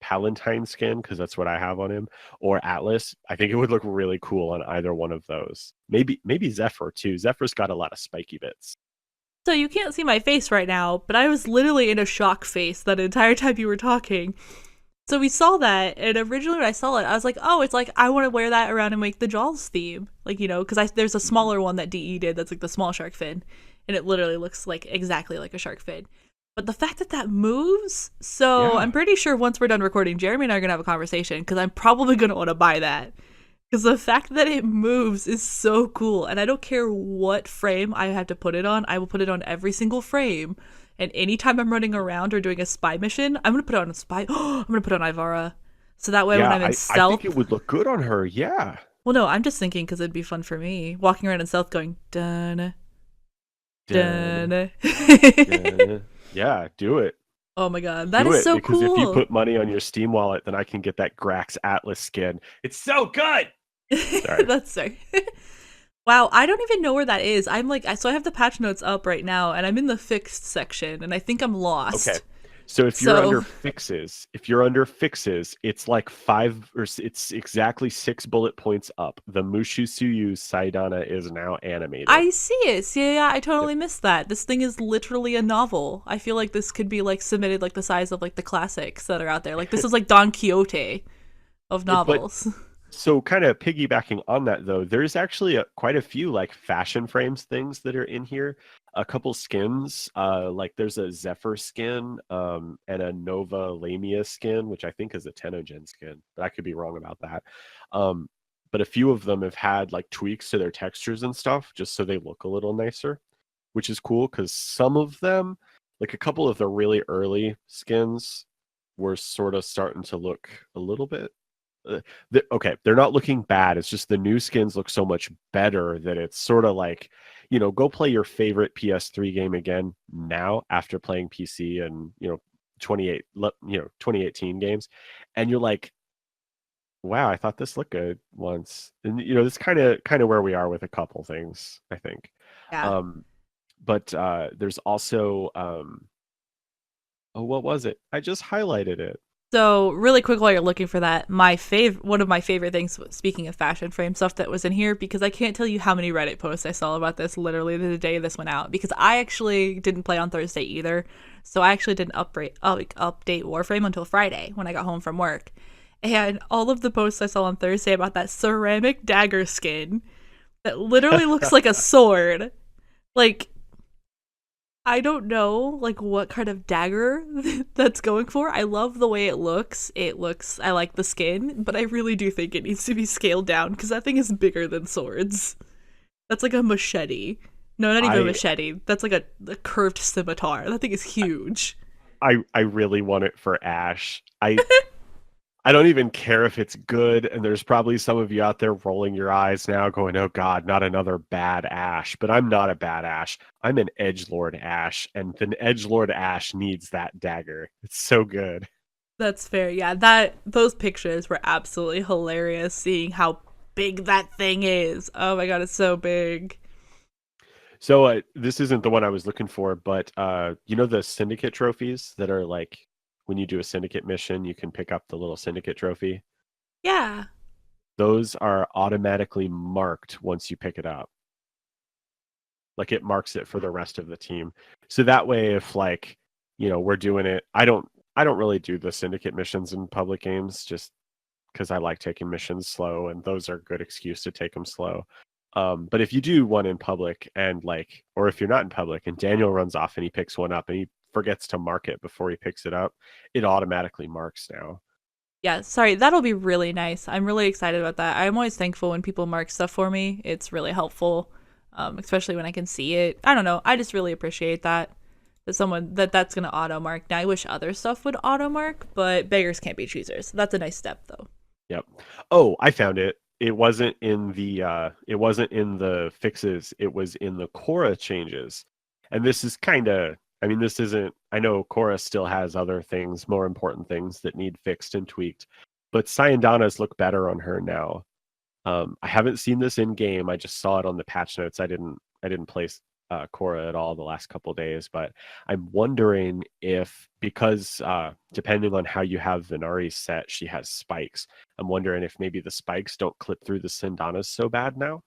Palatine skin, because that's what I have on him, or Atlas. I think it would look really cool on either one of those. Maybe Zephyr too. Zephyr's got a lot of spiky bits. So you can't see my face right now, but I was literally in a shock face that entire time you were talking. So we saw that, and originally when I saw it, I was like, oh, it's like, I want to wear that around and make the Jaws theme. Like, because there's a smaller one that DE did that's like the small shark fin, and it literally looks like exactly like a shark fin. But the fact that that moves, so yeah. I'm pretty sure once we're done recording, Jeremy and I are going to have a conversation, because I'm probably going to want to buy that. Because the fact that it moves is so cool. And I don't care what frame I have to put it on. I will put it on every single frame. And anytime I'm running around or doing a spy mission, I'm going to put it on a spy. I'm going to put it on Ivara. So that way when I'm in stealth. I think it would look good on her, yeah. Well, no, I'm just thinking because it'd be fun for me. Walking around in stealth going, dun, dun, dun. Yeah, do it. Oh my god, that is so cool. Because if you put money on your Steam wallet, then I can get that Grax Atlas skin. It's so good! Sorry. That's sorry. Wow, I don't even know where that is. I'm like, so I have the patch notes up right now, and I'm in the fixed section, and I think I'm lost. Okay. So if you're under fixes, it's like 5 or it's exactly 6 bullet points up. The Mushu Suyu Saidana is now animated. I see it. Yeah, I totally missed that. This thing is literally a novel. I feel like this could be like submitted like the size of like the classics that are out there. Like this is like Don Quixote of novels. So kind of piggybacking on that though, there's actually quite a few like fashion frames things that are in here. A couple skins, like there's a Zephyr skin and a Nova Lamia skin, which I think is a Tenogen skin, but I could be wrong about that. But a few of them have had like tweaks to their textures and stuff just so they look a little nicer, which is cool because some of them, like a couple of the really early skins, were sort of starting to look a little bit okay, they're not looking bad. It's just the new skins look so much better that it's sort of like, go play your favorite PS3 game again now after playing PC and 2018 games, and you're like, wow, I thought this looked good once. And this is kind of where we are with a couple things, I think. Yeah. But there's also oh, what was it? I just highlighted it. So really quick while you're looking for that, one of my favorite things, speaking of fashion frame stuff that was in here, because I can't tell you how many Reddit posts I saw about this literally the day this went out, because I actually didn't play on Thursday either. So I actually didn't update Warframe until Friday when I got home from work. And all of the posts I saw on Thursday about that ceramic dagger skin that literally looks like a sword. Like, I don't know, like, what kind of dagger that's going for. I love the way it looks. I like the skin, but I really do think it needs to be scaled down because that thing is bigger than swords. That's like a machete. No, not even a machete. That's like a curved scimitar. That thing is huge. I really want it for Ash. I don't even care if it's good, and there's probably some of you out there rolling your eyes now going, oh god, not another bad Ash. But I'm not a bad Ash. I'm an edgelord Ash, and an edgelord Ash needs that dagger. It's so good. That's fair. Yeah, those pictures were absolutely hilarious, seeing how big that thing is. Oh my god, it's so big. So this isn't the one I was looking for, but the syndicate trophies that are like, when you do a syndicate mission, you can pick up the little syndicate trophy. Yeah. Those are automatically marked once you pick it up. Like, it marks it for the rest of the team. So that way, if we're doing it, I don't really do the syndicate missions in public games just because I like taking missions slow, and those are a good excuse to take them slow. But if you do one in public or if you're not in public and Daniel runs off and he picks one up and he forgets to mark it before he picks it up, it automatically marks now. Yeah, sorry, that'll be really nice. I'm really excited about that. I'm always thankful when people mark stuff for me. It's really helpful, especially when I can see it. I don't know. I just really appreciate that that's going to auto mark. Now, I wish other stuff would auto mark, but beggars can't be choosers. That's a nice step, though. Yep. Oh, I found it. It wasn't in the fixes. It was in the Korra changes, and this is this isn't, I know Korra still has other things, more important things that need fixed and tweaked, but Syandana's look better on her now. I haven't seen this in game. I just saw it on the patch notes. I didn't play Korra at all the last couple of days, but I'm wondering if, because depending on how you have Venari set, she has spikes. I'm wondering if maybe the spikes don't clip through the Syndanas so bad now.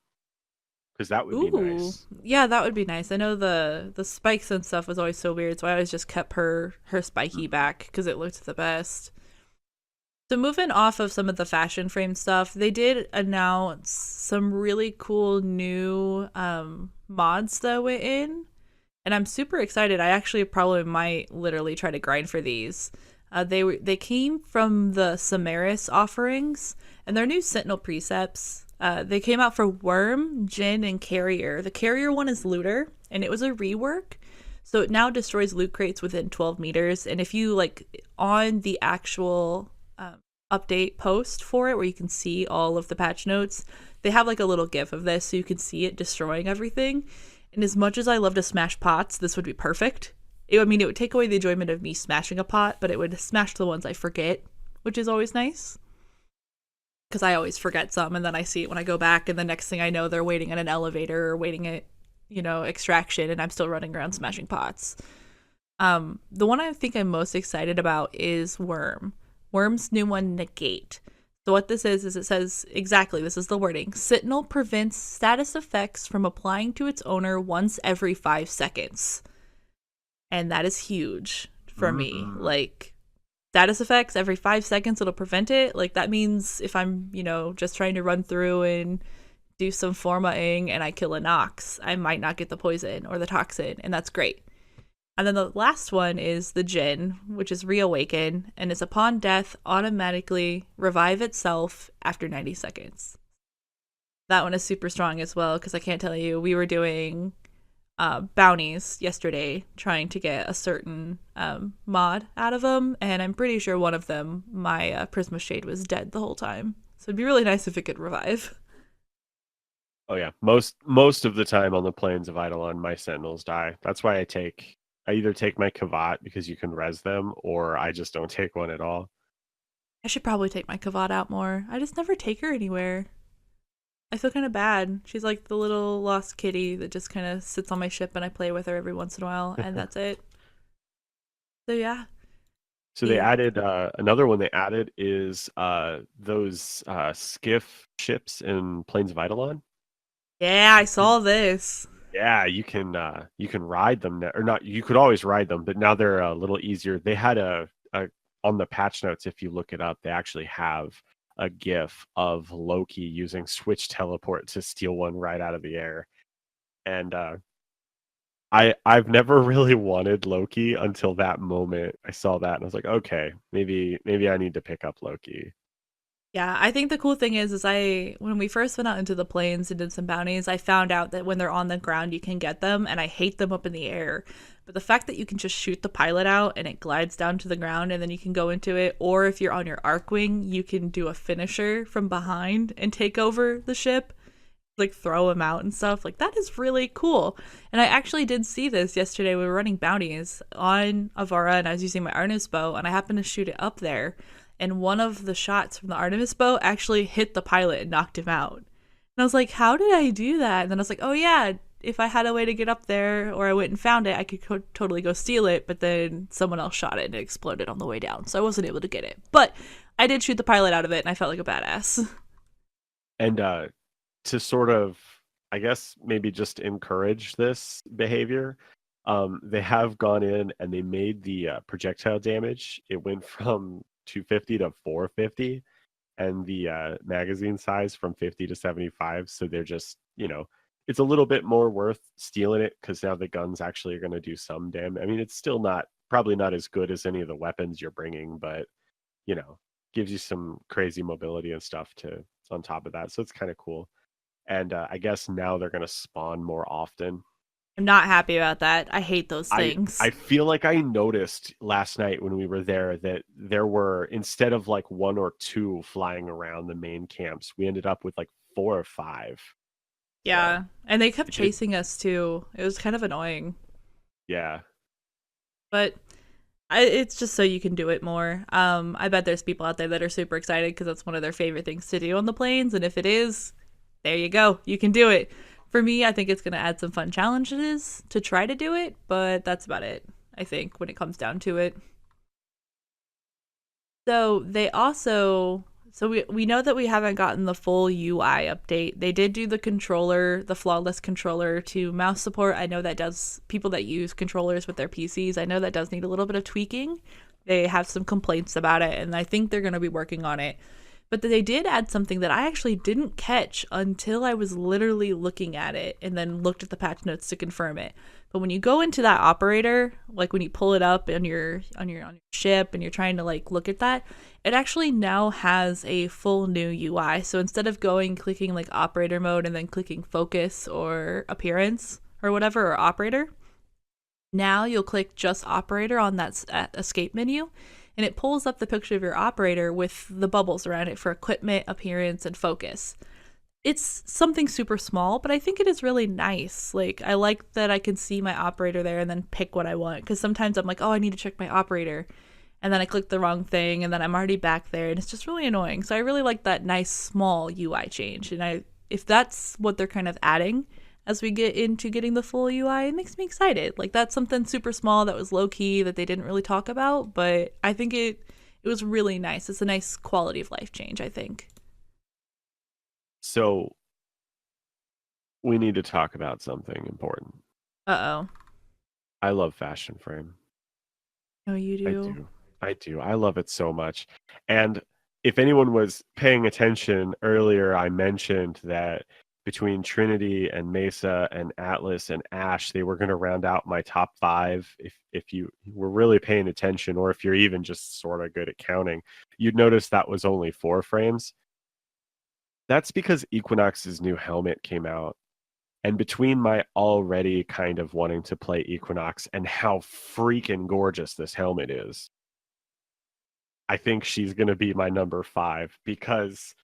Because that would be nice. Yeah, that would be nice. I know the spikes and stuff was always so weird, so I always just kept her spiky back because it looked the best. So moving off of some of the fashion frame stuff, they did announce some really cool new mods that went in, and I'm super excited. I actually probably might literally try to grind for these. They came from the Samaris offerings, and they're new Sentinel precepts. They came out for Worm, Jin, and Carrier. The Carrier one is Looter, and it was a rework. So it now destroys loot crates within 12 meters. And if you, on the actual update post for it, where you can see all of the patch notes, they have, a little gif of this so you can see it destroying everything. And as much as I love to smash pots, this would be perfect. It would take away the enjoyment of me smashing a pot, but it would smash the ones I forget, which is always nice. Because I always forget some, and then I see it when I go back, and the next thing I know, they're waiting at an elevator or waiting at, extraction, and I'm still running around smashing pots. The one I think I'm most excited about is Worm. Worm's new one, Negate. So what this is it says, exactly, this is the wording, Sentinel prevents status effects from applying to its owner once every 5 seconds. And that is huge for me. Status effects every 5 seconds, it'll prevent it. That means if I'm, just trying to run through and do some forma-ing and I kill a Nox, I might not get the poison or the toxin, and that's great. And then the last one is the Jinn, which is Reawaken, and is upon death automatically revive itself after 90 seconds. That one is super strong as well, because I can't tell you, we were doing bounties yesterday trying to get a certain mod out of them, and I'm pretty sure one of them, my Prisma Shade, was dead the whole time. So it'd be really nice if it could revive. Oh yeah, most of the time on the plains of Eidolon, my Sentinels die. That's why I either take my Kavat because you can res them, or I just don't take one at all. I should probably take my Kavad out more. I just never take her anywhere. I feel kind of bad. She's like the little lost kitty that just kind of sits on my ship and I play with her every once in a while, and that's it. So yeah. So they added another one. They added is those skiff ships in Plains of Eidolon. Yeah, I saw this. Yeah, you can ride them now, or not. You could always ride them, but now they're a little easier. They had a on the patch notes. If you look it up, they actually have a GIF of Loki using Switch Teleport to steal one right out of the air, and I've never really wanted Loki until that moment. I saw that and I was like, okay, maybe I need to pick up Loki. Yeah, I think the cool thing is when we first went out into the plains and did some bounties, I found out that when they're on the ground you can get them, and I hate them up in the air. But the fact that you can just shoot the pilot out and it glides down to the ground and then you can go into it, or if you're on your Arcwing, you can do a finisher from behind and take over the ship, like throw him out and stuff. Like that is really cool. And I actually did see this yesterday. We were running bounties on Avara and I was using my Artemis bow and I happened to shoot it up there. And one of the shots from the Artemis bow actually hit the pilot and knocked him out. And I was like, how did I do that? And then I was like, oh yeah, if I had a way to get up there or I went and found it, I could totally go steal it. But then someone else shot it and it exploded on the way down. So I wasn't able to get it. But I did shoot the pilot out of it and I felt like a badass. And to sort of, I guess, maybe just encourage this behavior, they have gone in and they made the projectile damage. It went from 250 to 450, and the magazine size from 50 to 75. So they're just, it's a little bit more worth stealing it because now the guns actually are going to do some damage. I mean, it's still probably not as good as any of the weapons you're bringing, but gives you some crazy mobility and stuff on top of that. So it's kind of cool. And I guess now they're going to spawn more often. I'm not happy about that. I hate those things. I feel like I noticed last night when we were there that there were, instead of like one or two flying around the main camps, we ended up with like 4 or 5. Yeah. And they kept chasing us too. It was kind of annoying. Yeah. But it's just so you can do it more. I bet there's people out there that are super excited because that's one of their favorite things to do on the plains. And if it is, there you go. You can do it. For me, I think it's going to add some fun challenges to try to do it, but that's about it, I think, when it comes down to it. So we know that we haven't gotten the full UI update. They did do the flawless controller to mouse support. I know that does, people that use controllers with their PCs, I know that does need a little bit of tweaking. They have some complaints about it, and I think they're going to be working on it. But they did add something that I actually didn't catch until I was literally looking at it and then looked at the patch notes to confirm it. But when you go into that operator, like when you pull it up on your ship and you're trying to like look at that, it actually now has a full new UI. So instead of clicking like operator mode and then clicking focus or appearance or whatever, or operator, now you'll click just operator on that escape menu. And it pulls up the picture of your operator with the bubbles around it for equipment, appearance, and focus. It's something super small, but I think it is really nice. Like, I like that I can see my operator there and then pick what I want. Because sometimes I'm like, oh, I need to check my operator. And then I click the wrong thing, and then I'm already back there, and it's just really annoying. So I really like that nice, small UI change. And if that's what they're kind of adding as we get into getting the full UI, it makes me excited. Like, that's something super small that was low-key that they didn't really talk about, but I think it was really nice. It's a nice quality of life change, I think. So we need to talk about something important. Uh-oh. I love Fashion Frame. Oh, you do? I do. I love it so much. And if anyone was paying attention earlier, I mentioned that between Trinity and Mesa and Atlas and Ash, they were going to round out my top 5. If you were really paying attention, or if you're even just sort of good at counting, you'd notice that was only 4 frames. That's because Equinox's new helmet came out, And between my already kind of wanting to play Equinox and how freaking gorgeous this helmet is, I think she's going to be my number 5 because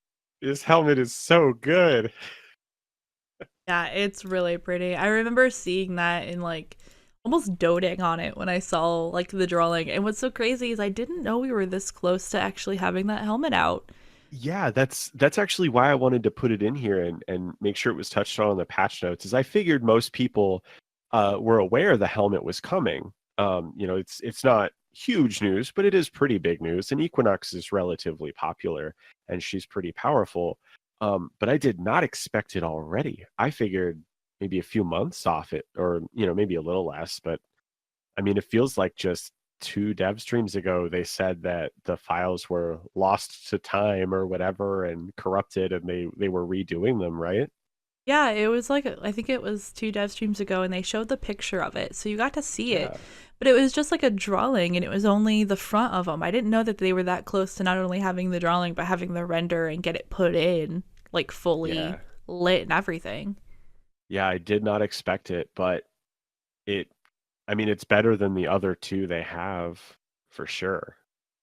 this helmet is so good. Yeah, it's really pretty. I remember seeing that and like almost doting on it when I saw like the drawing. And what's so crazy is I didn't know we were this close to actually having that helmet out. Yeah, that's actually why I wanted to put it in here and make sure it was touched on in the patch notes. Is I figured most people were aware the helmet was coming. It's not huge news, but it is pretty big news. And Equinox is relatively popular, and she's pretty powerful. But I did not expect it already. I figured maybe a few months off it, or maybe a little less. But I mean, it feels like just 2 dev streams ago they said that the files were lost to time or whatever and corrupted, and they were redoing them, right? Yeah, it was like I think it was 2 dev streams ago and they showed the picture of it. So you got to see it. Yeah. But it was just like a drawing and it was only the front of them. I didn't know that they were that close to not only having the drawing but having the render and get it put in like fully Yeah. lit and everything. Yeah, I did not expect it, but it I mean, it's better than the other 2 they have for sure.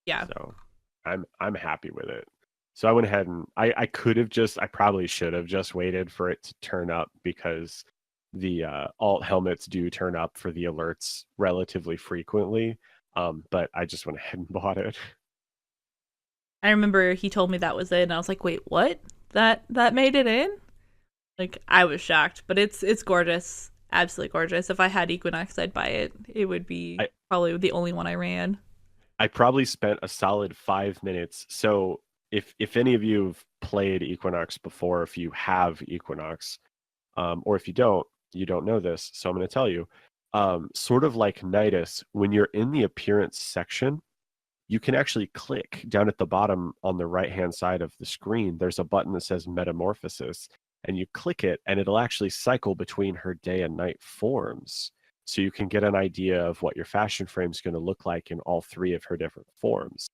Yeah. So I'm happy with it. So I went ahead and I probably should have just waited for it to turn up, because the alt helmets do turn up for the alerts relatively frequently. But I just went ahead and bought it. I remember he told me that was it and I was like, "Wait, what? That made it in?" Like I was shocked, but it's gorgeous. Absolutely gorgeous. If I had Equinox, I'd buy it. It would be probably the only one I ran. I probably spent a solid 5 minutes. So if any of you have played Equinox before, if you have Equinox, or if you don't know this, so I'm going to tell you. Sort of like Nidus, when you're in the appearance section, you can actually click down at the bottom on the right-hand side of the screen. There's a button that says Metamorphosis, and you click it, and it'll actually cycle between her day and night forms. So you can get an idea of what your fashion frame is going to look like in all 3 of her different forms.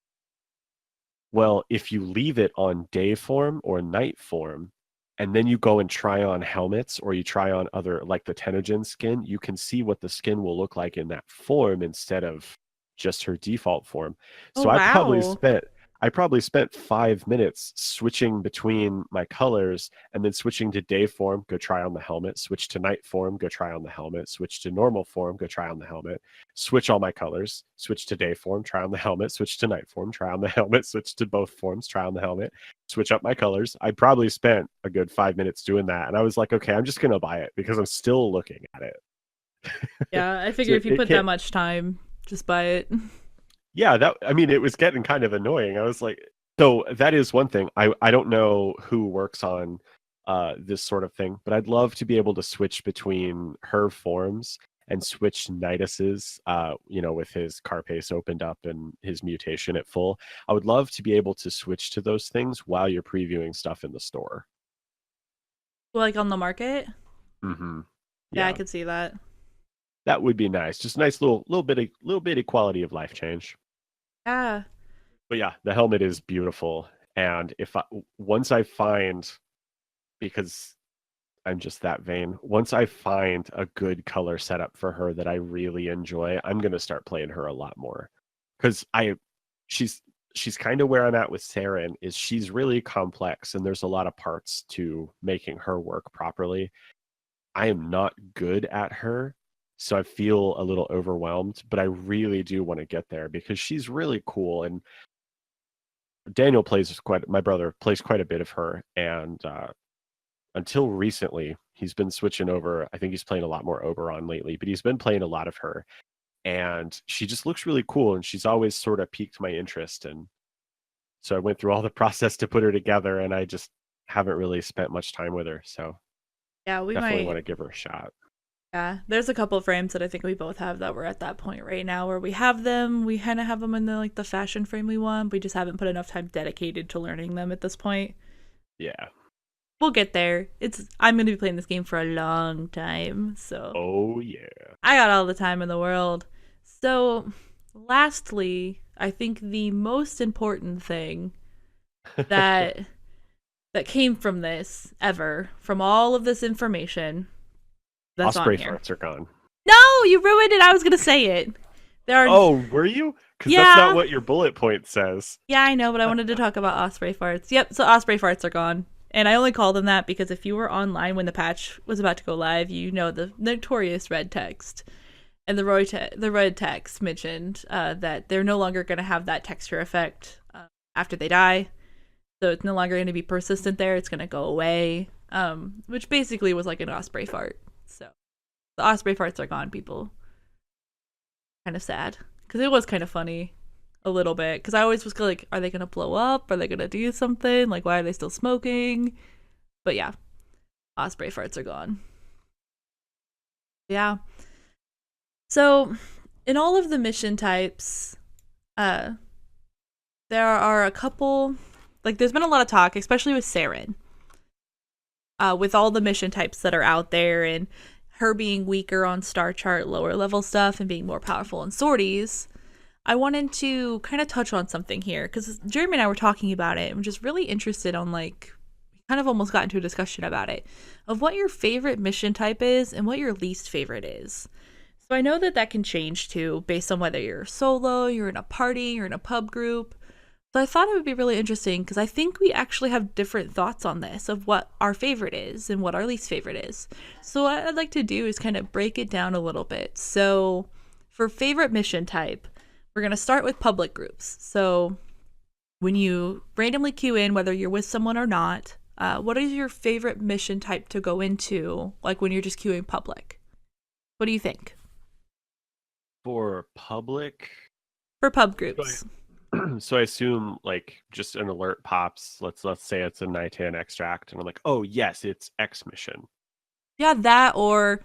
Well, if you leave it on day form or night form, and then you go and try on helmets, or you try on other, like the Tenogen skin, you can see what the skin will look like in that form instead of just her default form. Oh So wow. I probably spent 5 minutes switching between my colors, and then switching to day form, go try on the helmet, switch to night form, go try on the helmet, switch to normal form, go try on the helmet, switch all my colors, switch to day form, try on the helmet, switch to night form, try on the helmet, switch to both forms, try on the helmet, switch up my colors. I probably spent a good 5 minutes doing that. And I was like, okay, I'm just going to buy it because I'm still looking at it. Yeah, I So figure if you it put that can't, much time, just buy it. yeah, I mean, it was getting kind of annoying. I was like, so that is one thing. I don't know who works on this sort of thing, but I'd love to be able to switch between her forms and switch Nidus's, with his carapace opened up and his mutation at full. I would love to be able to switch to those things while you're previewing stuff in the store. Like on the market? Mm-hmm. Yeah, I Yeah, could see that. that would be nice. Just a nice little bit of quality of life change. Yeah. But yeah, the helmet is beautiful. And once I find, because I'm just that vain, once I find a good color setup for her that I really enjoy, I'm gonna start playing her a lot more. Because she's she's kind of where I'm at with Saren, is she's really complex and there's a lot of parts to making her work properly. I am not good at her, so I feel a little overwhelmed, but I really do want to get there because she's really cool. And my brother plays quite a bit of her, and until recently, he's been switching over. I think he's playing a lot more Oberon lately, but he's been playing a lot of her, and she just looks really cool, and she's always sort of piqued my interest. And so I went through all the process to put her together, and I just haven't really spent much time with her. So Yeah, we definitely want might. to give her a shot. Yeah, there's a couple of frames that I think we both have that we're at that point right now where we have them. We kind of have them in the fashion frame we want. We just haven't put enough time dedicated to learning them at this point. Yeah. We'll get there. I'm going to be playing this game for a long time, so Oh yeah. I got all the time in the world. So, lastly, I think the most important thing that that came from this ever, from all of this information, that's on Osprey here. farts are gone. No, you ruined it. I was gonna say it. There are. Oh, were you? Because Yeah. that's not what your bullet point says. Yeah, I know, but I wanted to talk about osprey farts. Yep, so osprey farts are gone. And I only call them that because if you were online when the patch was about to go live, you know the notorious red text. And the red text mentioned that they're no longer going to have that texture effect after they die. So it's no longer going to be persistent there. It's going to go away, which basically was like an osprey fart. So the osprey farts are gone, people. Kind of sad. Because it was kind of funny. A little bit. Because I always was like, are they going to blow up? Are they going to do something? Like, why are they still smoking? But yeah. Osprey farts are gone. Yeah. So, in all of the mission types, there are a couple, like there's been a lot of talk, especially with Saren, with all the mission types that are out there and her being weaker on star chart, lower level stuff, and being more powerful in sorties. I wanted to kind of touch on something here, because Jeremy and I were talking about it, and I'm just really interested on, like, kind of almost got into a discussion about it, of what your favorite mission type is and what your least favorite is. So I know that that can change too, based on whether you're solo, you're in a party, you're in a pub group. So I thought it would be really interesting because I think we actually have different thoughts on this of what our favorite is and what our least favorite is. So what I'd like to do is kind of break it down a little bit. So for favorite mission type, we're going to start with public groups. So when you randomly queue in, whether you're with someone or not, what is your favorite mission type to go into, like when you're just queuing public? What do you think? For public? For pub groups. So I assume like just an alert pops. Let's say it's a Nightan extract, and I'm like, oh yes, it's X mission. Yeah, that or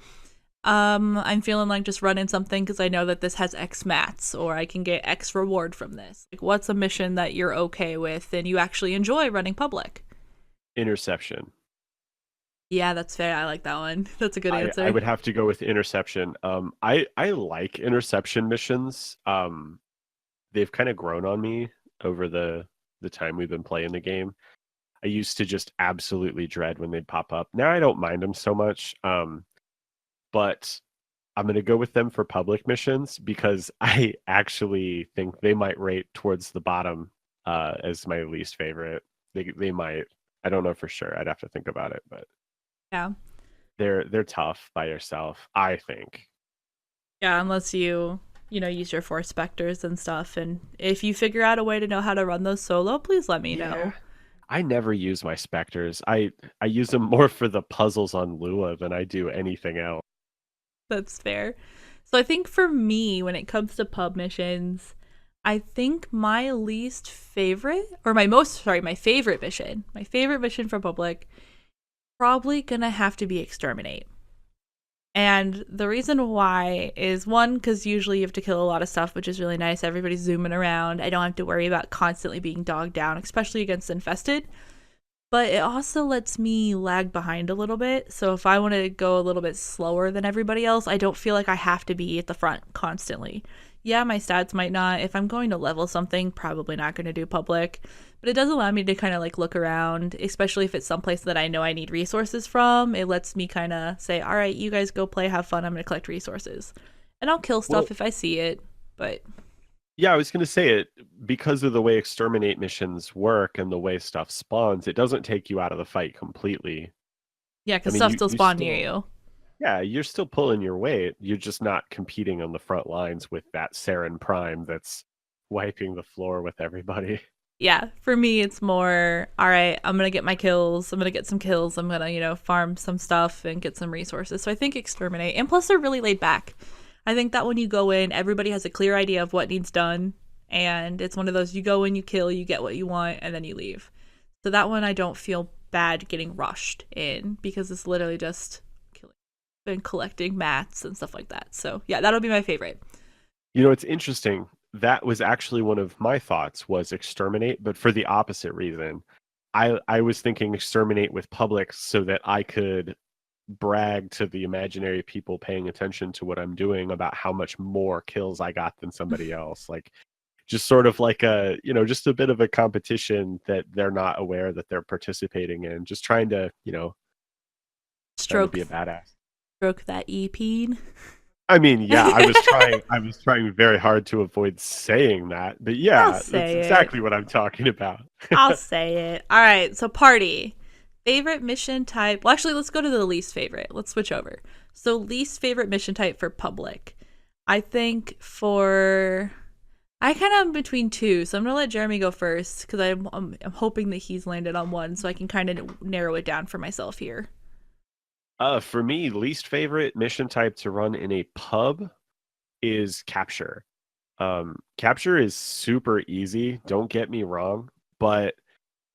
I'm feeling like just running something because I know that this has X mats, or I can get X reward from this. Like, what's a mission that you're okay with and you actually enjoy running public? Interception. Yeah, that's fair. I like that one. That's a good answer. I would have to go with interception. I like interception missions. They've kind of grown on me over the time we've been playing the game. I used to just absolutely dread when they'd pop up. Now I don't mind them so much. But I'm going to go with them for public missions because I actually think they might rate towards the bottom as my least favorite. They might. I don't know for sure. I'd have to think about it, but yeah, they're tough by yourself, I think. Yeah, unless you use your Force Spectres and stuff. And if you figure out a way to know how to run those solo, please let me know. I never use my Spectres. I use them more for the puzzles on Lua than I do anything else. That's fair. So I think for me, when it comes to pub missions, I think my least favorite, or my favorite mission for public, probably gonna have to be Exterminate. And the reason why is, one, because usually you have to kill a lot of stuff, which is really nice. Everybody's zooming around. I don't have to worry about constantly being dogged down, especially against infested. But it also lets me lag behind a little bit. So if I want to go a little bit slower than everybody else, I don't feel like I have to be at the front constantly. Yeah, my stats might not. If I'm going to level something, probably not going to do public. But it does allow me to kind of like look around, especially if it's someplace that I know I need resources from. It lets me kind of say, all right, you guys go play, have fun. I'm going to collect resources. And I'll kill stuff if I see it. But yeah, I was going to say it because of the way Exterminate missions work and the way stuff spawns, it doesn't take you out of the fight completely. Yeah, because stuff still spawns near you. Yeah, you're still pulling your weight. You're just not competing on the front lines with that Saren Prime that's wiping the floor with everybody. Yeah, for me, it's more, all right, I'm going to get my kills. I'm going to get some kills. I'm going to, farm some stuff and get some resources. So I think Exterminate. And plus, they're really laid back. I think that when you go in, everybody has a clear idea of what needs done. And it's one of those, you go in, you kill, you get what you want, and then you leave. So that one, I don't feel bad getting rushed in because it's literally just been collecting mats and stuff like that. So yeah, that'll be my favorite. It's interesting. That was actually one of my thoughts was Exterminate, but for the opposite reason. I was thinking Exterminate with public so that I could brag to the imaginary people paying attention to what I'm doing about how much more kills I got than somebody else. Like just sort of like just a bit of a competition that they're not aware that they're participating in, just trying to, stroke, be a badass. Broke that EP. I mean, yeah, I was trying very hard to avoid saying that, but I'll yeah, that's say it. exactly what I'm talking about. I'll say it. All right, so party. Favorite mission type. Well, actually, let's go to the least favorite. Let's switch over. So, least favorite mission type for public. I think for. I kind of am between two, so I'm going to let Jeremy go first because I'm hoping that he's landed on one so I can kind of narrow it down for myself here. For me, least favorite mission type to run in a pub is capture. Capture is super easy, don't get me wrong, but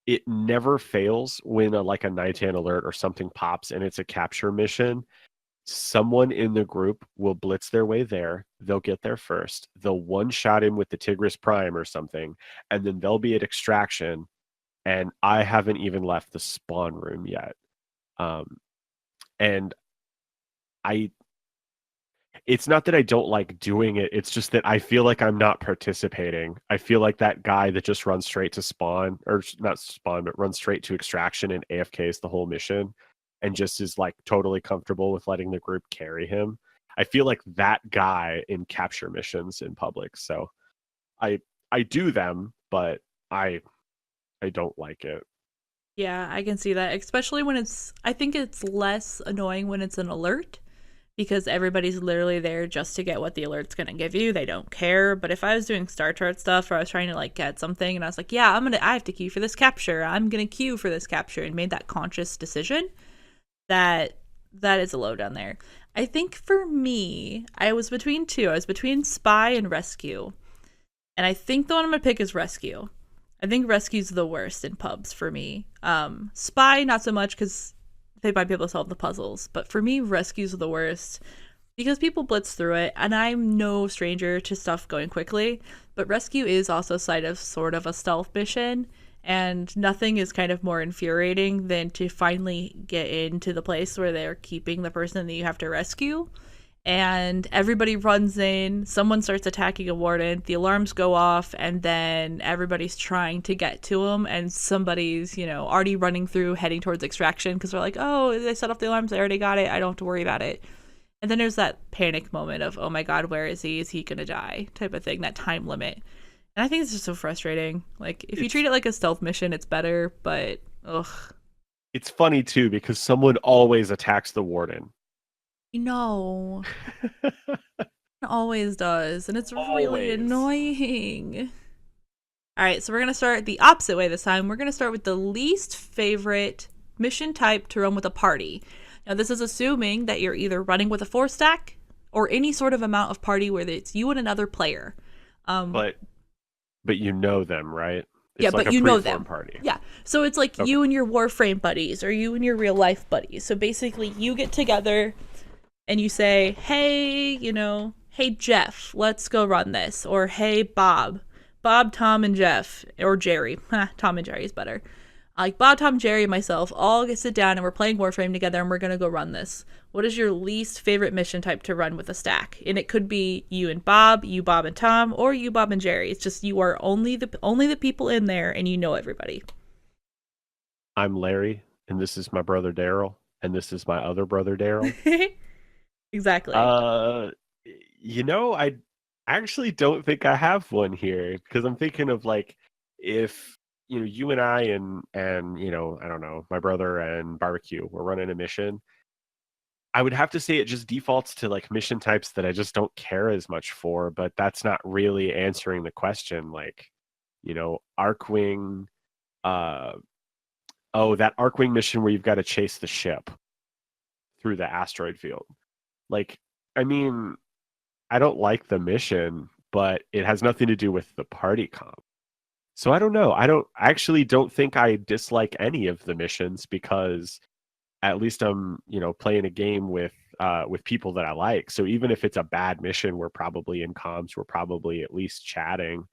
it never fails when like a Nightan alert or something pops and it's a capture mission. Someone in the group will blitz their way there. They'll get there first. They'll one-shot him with the Tigris Prime or something, and then they'll be at extraction, and I haven't even left the spawn room yet. And I it's not that I don't like doing it, it's just that I feel like I'm not participating. I feel like that guy that just runs straight to spawn, or not spawn, but runs straight to extraction and AFKs the whole mission and just is like totally comfortable with letting the group carry him. I feel like that guy in capture missions in public. So I do them, but I don't like it. Yeah, I can see that, especially when I think it's less annoying when it's an alert because everybody's literally there just to get what the alert's going to give you. They don't care. But if I was doing star chart stuff or I was trying to like get something and I was like, yeah, I have to queue for this capture. I'm going to queue for this capture and made that conscious decision, that is a low down there. I think for me, I was between two. I was between spy and rescue. And I think the one I'm going to pick is rescue. I think rescue's the worst in pubs for me. Spy, not so much because they might be able to solve the puzzles. But for me, rescue's the worst because people blitz through it. And I'm no stranger to stuff going quickly. But rescue is also sort of a stealth mission. And nothing is kind of more infuriating than to finally get into the place where they're keeping the person that you have to rescue. And everybody runs in, someone starts attacking a warden, the alarms go off, and then everybody's trying to get to them, and somebody's, already running through, heading towards extraction, because they're like, oh, they set off the alarms, I already got it, I don't have to worry about it. And then there's that panic moment of, oh my god, where is he? Is he gonna die? Type of thing, that time limit. And I think it's just so frustrating. Like, if you treat it like a stealth mission, it's better, but, ugh. It's funny, too, because someone always attacks the warden. No. It always does, and it's really annoying. All right, so we're going to start the opposite way this time. We're going to start with the least favorite mission type to run with a party. Now, this is assuming that you're either running with a 4-stack or any sort of amount of party where it's you and another player. But you know them, right? It's yeah, like but you know them. Party. Yeah, so it's like you and your Warframe buddies or you and your real life buddies. So basically, you get together and you say, hey, hey, Jeff, let's go run this. Or, hey, Bob, Tom, and Jeff. Or Jerry. Tom and Jerry is better. Like, Bob, Tom, Jerry, and myself all get sit down and we're playing Warframe together and we're going to go run this. What is your least favorite mission type to run with a stack? And it could be you and Bob, you, Bob, and Tom, or you, Bob, and Jerry. It's just you are only the people in there and you know everybody. I'm Larry, and this is my brother Daryl, and this is my other brother Daryl. Exactly. I actually don't think I have one here because I'm thinking of like if you and I and I don't know, my brother and barbecue were running a mission. I would have to say it just defaults to like mission types that I just don't care as much for, but that's not really answering the question. Like, Arcwing, that Arcwing mission where you've got to chase the ship through the asteroid field. Like, I mean, I don't like the mission, but it has nothing to do with the party comp. So I don't know. I actually don't think I dislike any of the missions because at least I'm, playing a game with people that I like. So even if it's a bad mission, we're probably in comms, we're probably at least chatting.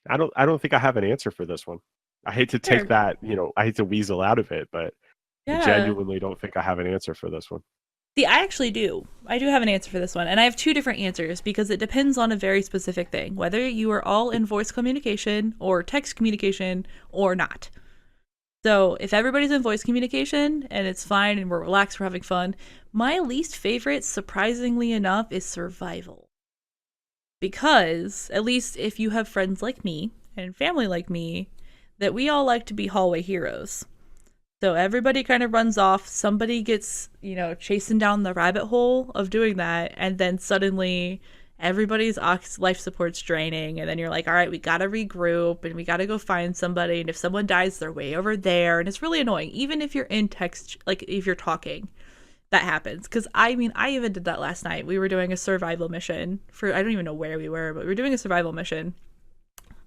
I don't think I have an answer for this one. I hate to take that, I hate to weasel out of it, but I genuinely don't think I have an answer for this one. See, I actually do. I do have an answer for this one. And I have two different answers because it depends on a very specific thing, whether you are all in voice communication or text communication or not. So if everybody's in voice communication and it's fine and we're relaxed, we're having fun, my least favorite, surprisingly enough, is survival. Because, at least if you have friends like me and family like me, that we all like to be hallway heroes. So everybody kind of runs off, somebody gets, chasing down the rabbit hole of doing that, and then suddenly everybody's life support's draining, and then you're like, all right, we gotta regroup, and we gotta go find somebody, and if someone dies, they're way over there, and it's really annoying, even if you're in text, like, if you're talking, that happens, because, I even did that last night. We were doing a survival mission for, I don't even know where we were, but we were doing a survival mission,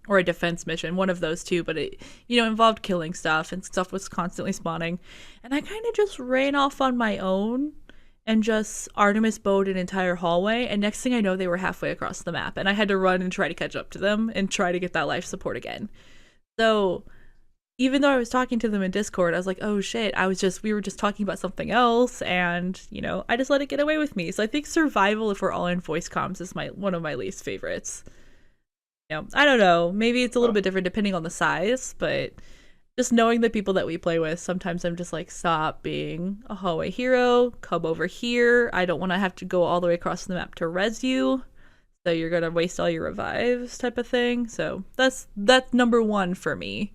or a defense mission, one of those two, but it, involved killing stuff, and stuff was constantly spawning. And I kind of just ran off on my own and just Artemis bowed an entire hallway, and next thing I know, they were halfway across the map, and I had to run and try to catch up to them and try to get that life support again. So even though I was talking to them in Discord, I was like, oh shit, we were just talking about something else, and, I just let it get away with me. So I think survival, if we're all in voice comms, is one of my least favorites. I don't know. Maybe it's a little bit different depending on the size, but just knowing the people that we play with, sometimes I'm just like, stop being a hallway hero, come over here. I don't want to have to go all the way across the map to res you, so you're going to waste all your revives type of thing. So that's number one for me.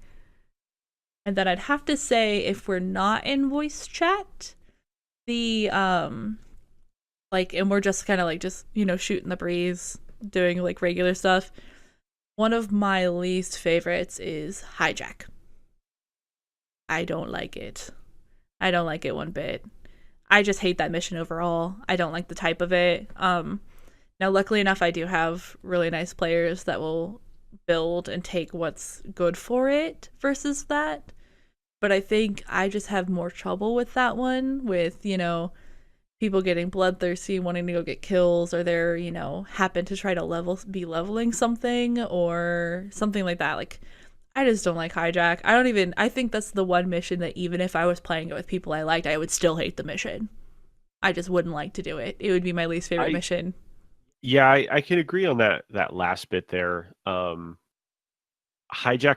And then I'd have to say, if we're not in voice chat, and we're just kind of like shooting the breeze, doing like regular stuff, one of my least favorites is hijack. I don't like it. I don't like it one bit. I just hate that mission overall. I don't like the type of it. Now, luckily enough, I do have really nice players that will build and take what's good for it versus that. But I think I just have more trouble with that one, with, people getting bloodthirsty, wanting to go get kills, or they're, happen to try to be leveling something or something like that. Like, I just don't like hijack. I think that's the one mission that even if I was playing it with people I liked, I would still hate the mission. I just wouldn't like to do it. It would be my least favorite mission. Yeah, I can agree on that last bit there. Hijack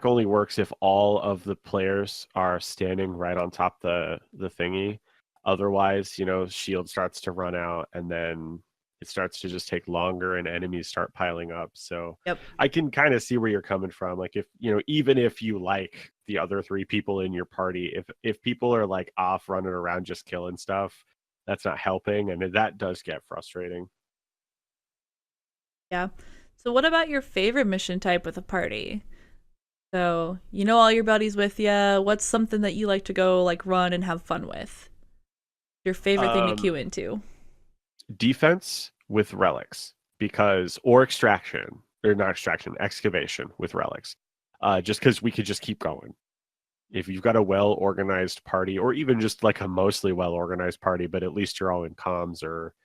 only works if all of the players are standing right on top the thingy. Otherwise, shield starts to run out, and then it starts to just take longer and enemies start piling up. So yep. I can kind of see where you're coming from. Like, if even if you like the other three people in your party, if people are like off running around just killing stuff, that's not helping, and that does get frustrating. Yeah. So what about your favorite mission type with a party? So, all your buddies with you. What's something that you like to go like run and have fun with? Your favorite thing to queue into? Defense with relics, or excavation with relics. Just because we could just keep going. If you've got a well-organized party, or even just like a mostly well-organized party, but at least you're all in comms or,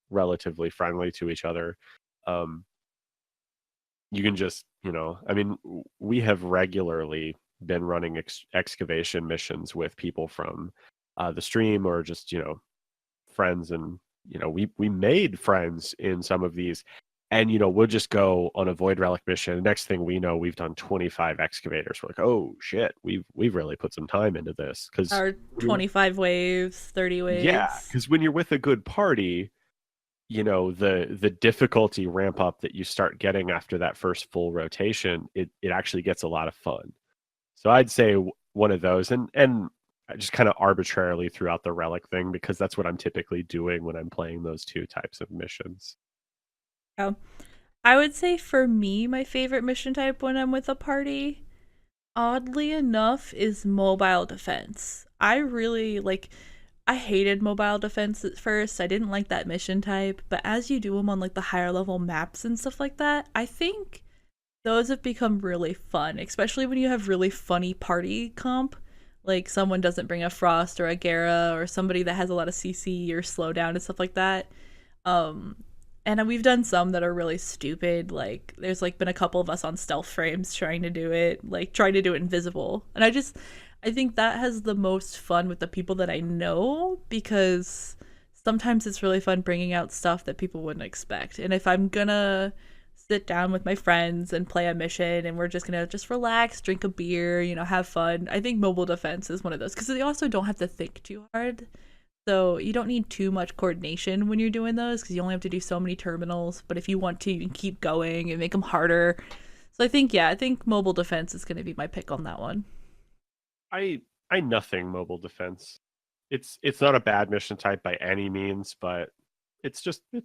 relatively friendly to each other, you can just, we have regularly been running excavation missions with people from the stream, or just, friends, and, we made friends in some of these, and, we'll just go on a void relic mission. The next thing we know, we've done 25 excavators. We're like, oh shit, we've really put some time into this. Because our 25 waves, 30 waves. Yeah, because when you're with a good party, the difficulty ramp up that you start getting after that first full rotation, it actually gets a lot of fun. So I'd say one of those, and I just kind of arbitrarily throughout the relic thing, because that's what I'm typically doing when I'm playing those two types of missions. Yeah. I would say for me, my favorite mission type when I'm with a party, oddly enough, is mobile defense. I hated mobile defense at first. I didn't like that mission type, but as you do them on like the higher level maps and stuff like that, I think those have become really fun, especially when you have really funny party comp. Like someone doesn't bring a Frost or a Gera, or somebody that has a lot of CC or slowdown and stuff like that. And we've done some that are really stupid. Like there's like been a couple of us on stealth frames trying to do it invisible. And I think that has the most fun with the people that I know, because sometimes it's really fun bringing out stuff that people wouldn't expect. And if I'm gonna sit down with my friends and play a mission, and we're just gonna just relax, drink a beer, have fun. I think mobile defense is one of those because you also don't have to think too hard. So you don't need too much coordination when you're doing those because you only have to do so many terminals. But if you want to, you can keep going and make them harder. So I think mobile defense is going to be my pick on that one. I nothing mobile defense. It's not a bad mission type by any means, but it's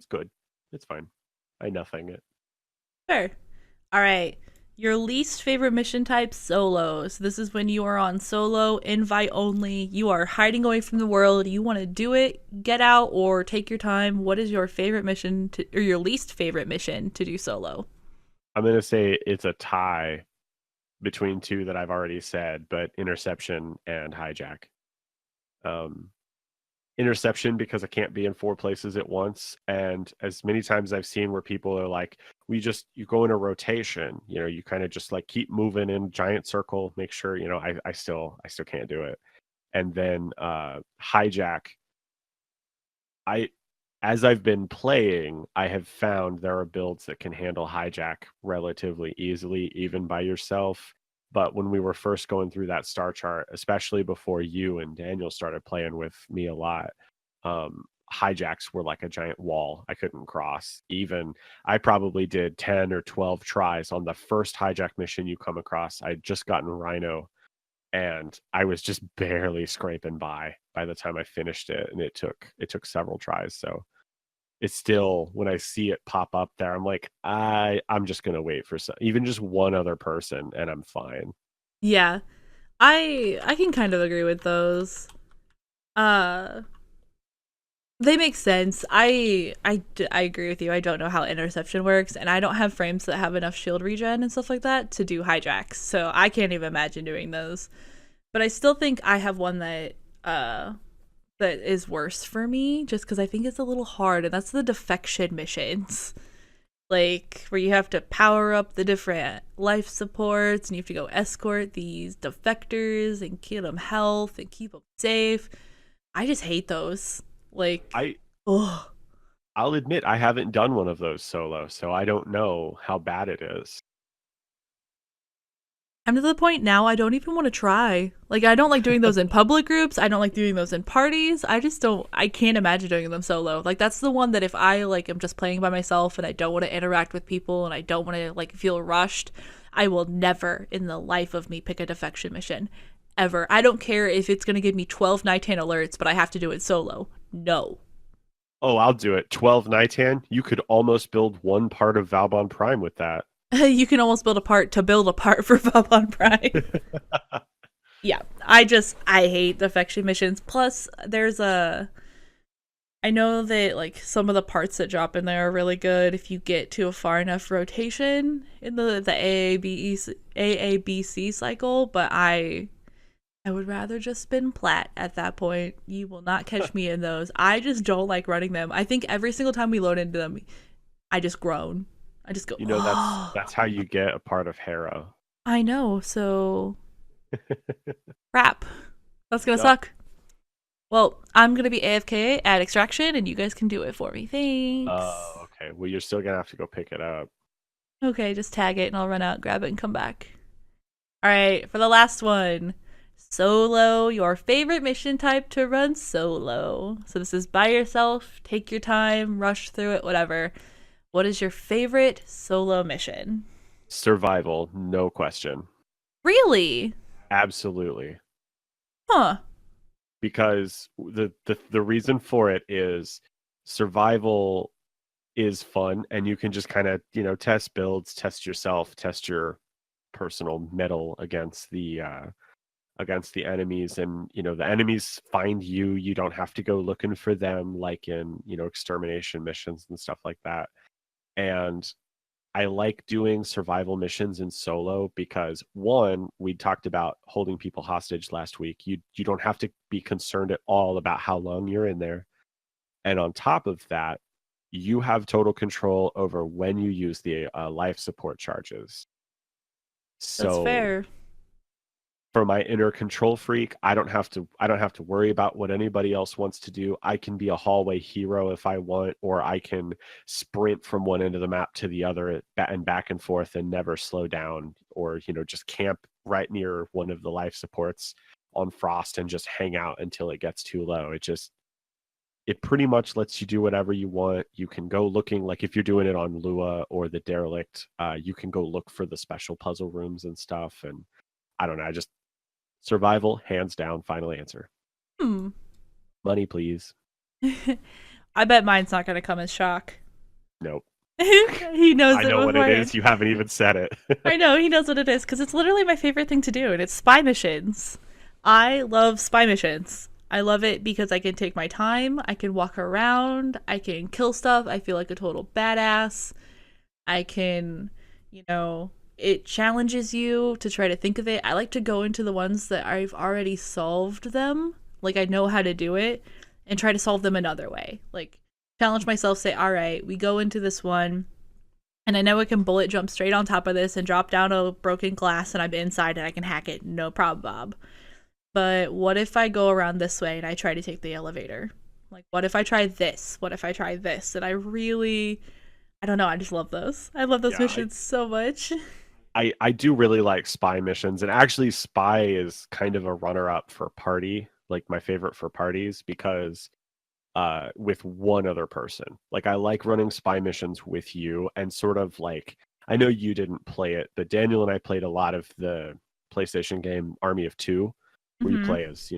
good. It's fine. I nothing it. Sure. All right. Your least favorite mission type, solo. So this is when you are on solo, invite only. You are hiding away from the world. You want to do it, get out, or take your time. What is your favorite mission or your least favorite mission to do solo? I'm gonna say it's a tie between two that I've already said, but interception and hijack. Um, interception because I can't be in 4 places at once, and as many times I've seen where people are like, you go in a rotation, you kind of just like keep moving in giant circle, make sure, I still can't do it. And then hijack, I as I've been playing, I have found there are builds that can handle hijack relatively easily, even by yourself. But when we were first going through that star chart, especially before you and Daniel started playing with me a lot, hijacks were like a giant wall I couldn't cross. Even I probably did 10 or 12 tries on the first hijack mission you come across. I'd just gotten Rhino, and I was just barely scraping by the time I finished it, and it took several tries. So it's still, when I see it pop up there, I'm like, I'm just gonna wait for even just one other person, and I'm fine. Yeah, I can kind of agree with those. Uh, they make sense. I agree with you. I don't know how interception works, and I don't have frames that have enough shield regen and stuff like that to do hijacks, so I can't even imagine doing those. But I still think I have one that is worse for me, just because I think it's a little hard, and that's the defection missions. Like, where you have to power up the different life supports, and you have to go escort these defectors and give them health and keep them safe. I just hate those. Like, ugh. I'll admit I haven't done one of those solo, so I don't know how bad it is. I'm to the point now I don't even want to try. Like, I don't like doing those in public groups. I don't like doing those in parties. I can't imagine doing them solo. Like, that's the one that if I, like, am just playing by myself and I don't want to interact with people and I don't want to, like, feel rushed, I will never in the life of me pick a defection mission. Ever. I don't care if it's going to give me 12 Nightan alerts, but I have to do it solo. No. Oh, I'll do it. 12 Nightan? You could almost build one part of Valbon Prime with that. You can almost build a part to build a part for Valbon Prime. Yeah, I hate defection missions. Plus, I know that, like, some of the parts that drop in there are really good if you get to a far enough rotation in the AABC cycle, but I would rather just spin plat at that point. You will not catch me in those. I just don't like running them. I think every single time we load into them, I just groan. I just go, that's how you get a part of Hera. I know, so crap. That's gonna suck. Well, I'm gonna be AFK at extraction, and you guys can do it for me. Thanks. Oh, okay. Well, you're still gonna have to go pick it up. Okay, just tag it, and I'll run out, grab it, and come back. All right, for the last one. Solo, your favorite mission type to run solo. So this is by yourself, take your time, rush through it, whatever. What is your favorite solo mission? Survival, no question. Really? Absolutely. Huh. Because the reason for it is survival is fun, and you can just kind of, test builds, test yourself, test your personal mettle against the enemies, and the enemies find you don't have to go looking for them like in extermination missions and stuff like that. And I like doing survival missions in solo because, one, we talked about holding people hostage last week. You don't have to be concerned at all about how long you're in there, and on top of that, you have total control over when you use the life support charges. So that's fair. for my inner control freak, I don't have to worry about what anybody else wants to do. I can be a hallway hero if I want, or I can sprint from one end of the map to the other and back and forth and never slow down, or just camp right near one of the life supports on Frost and just hang out until it gets too low. It pretty much lets you do whatever you want. You can go looking, like if you're doing it on Lua or the Derelict, you can go look for the special puzzle rooms and stuff. And I don't know, I just survival, hands down, final answer. Money, please. I bet mine's not going to come as shock. Nope. He knows I know what it is. You haven't even said it. I know, he knows what it is, because it's literally my favorite thing to do, and it's spy missions. I love spy missions. I love it because I can take my time, I can walk around, I can kill stuff, I feel like a total badass. I can, it challenges you to try to think of it. I like to go into the ones that I've already solved them, like I know how to do it, and try to solve them another way. Like, challenge myself, say, all right, we go into this one, and I know I can bullet jump straight on top of this and drop down a broken glass, and I'm inside and I can hack it, no problem, Bob. But what if I go around this way and I try to take the elevator? Like, what if I try this? What if I try this? And I don't know, I just love those. I love those missions so much. I do really like spy missions, and actually spy is kind of a runner-up for party, like my favorite for parties, because with one other person. Like, I like running spy missions with you, and sort of like, I know you didn't play it, but Daniel and I played a lot of the PlayStation game Army of Two, where you play as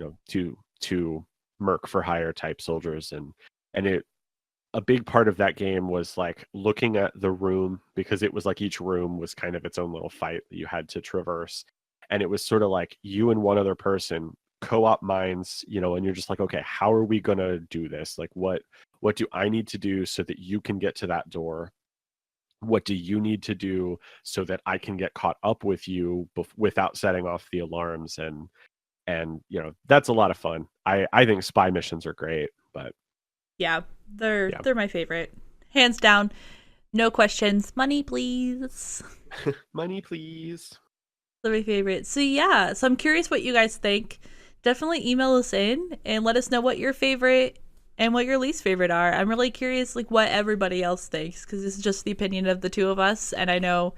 two merc for hire type soldiers, and a big part of that game was like looking at the room, because it was like each room was kind of its own little fight that you had to traverse, and it was sort of like you and one other person co-op minds, and you're just like, okay, how are we gonna do this? Like, what do I need to do so that you can get to that door? What do you need to do so that I can get caught up with you without setting off the alarms? And that's a lot of fun. I think spy missions are great, but they're my favorite, hands down, no questions. Money, please. Money, please. They're my favorite. So I'm curious what you guys think. Definitely email us in and let us know what your favorite and what your least favorite are. I'm really curious, like, what everybody else thinks, because this is just the opinion of the two of us, and I know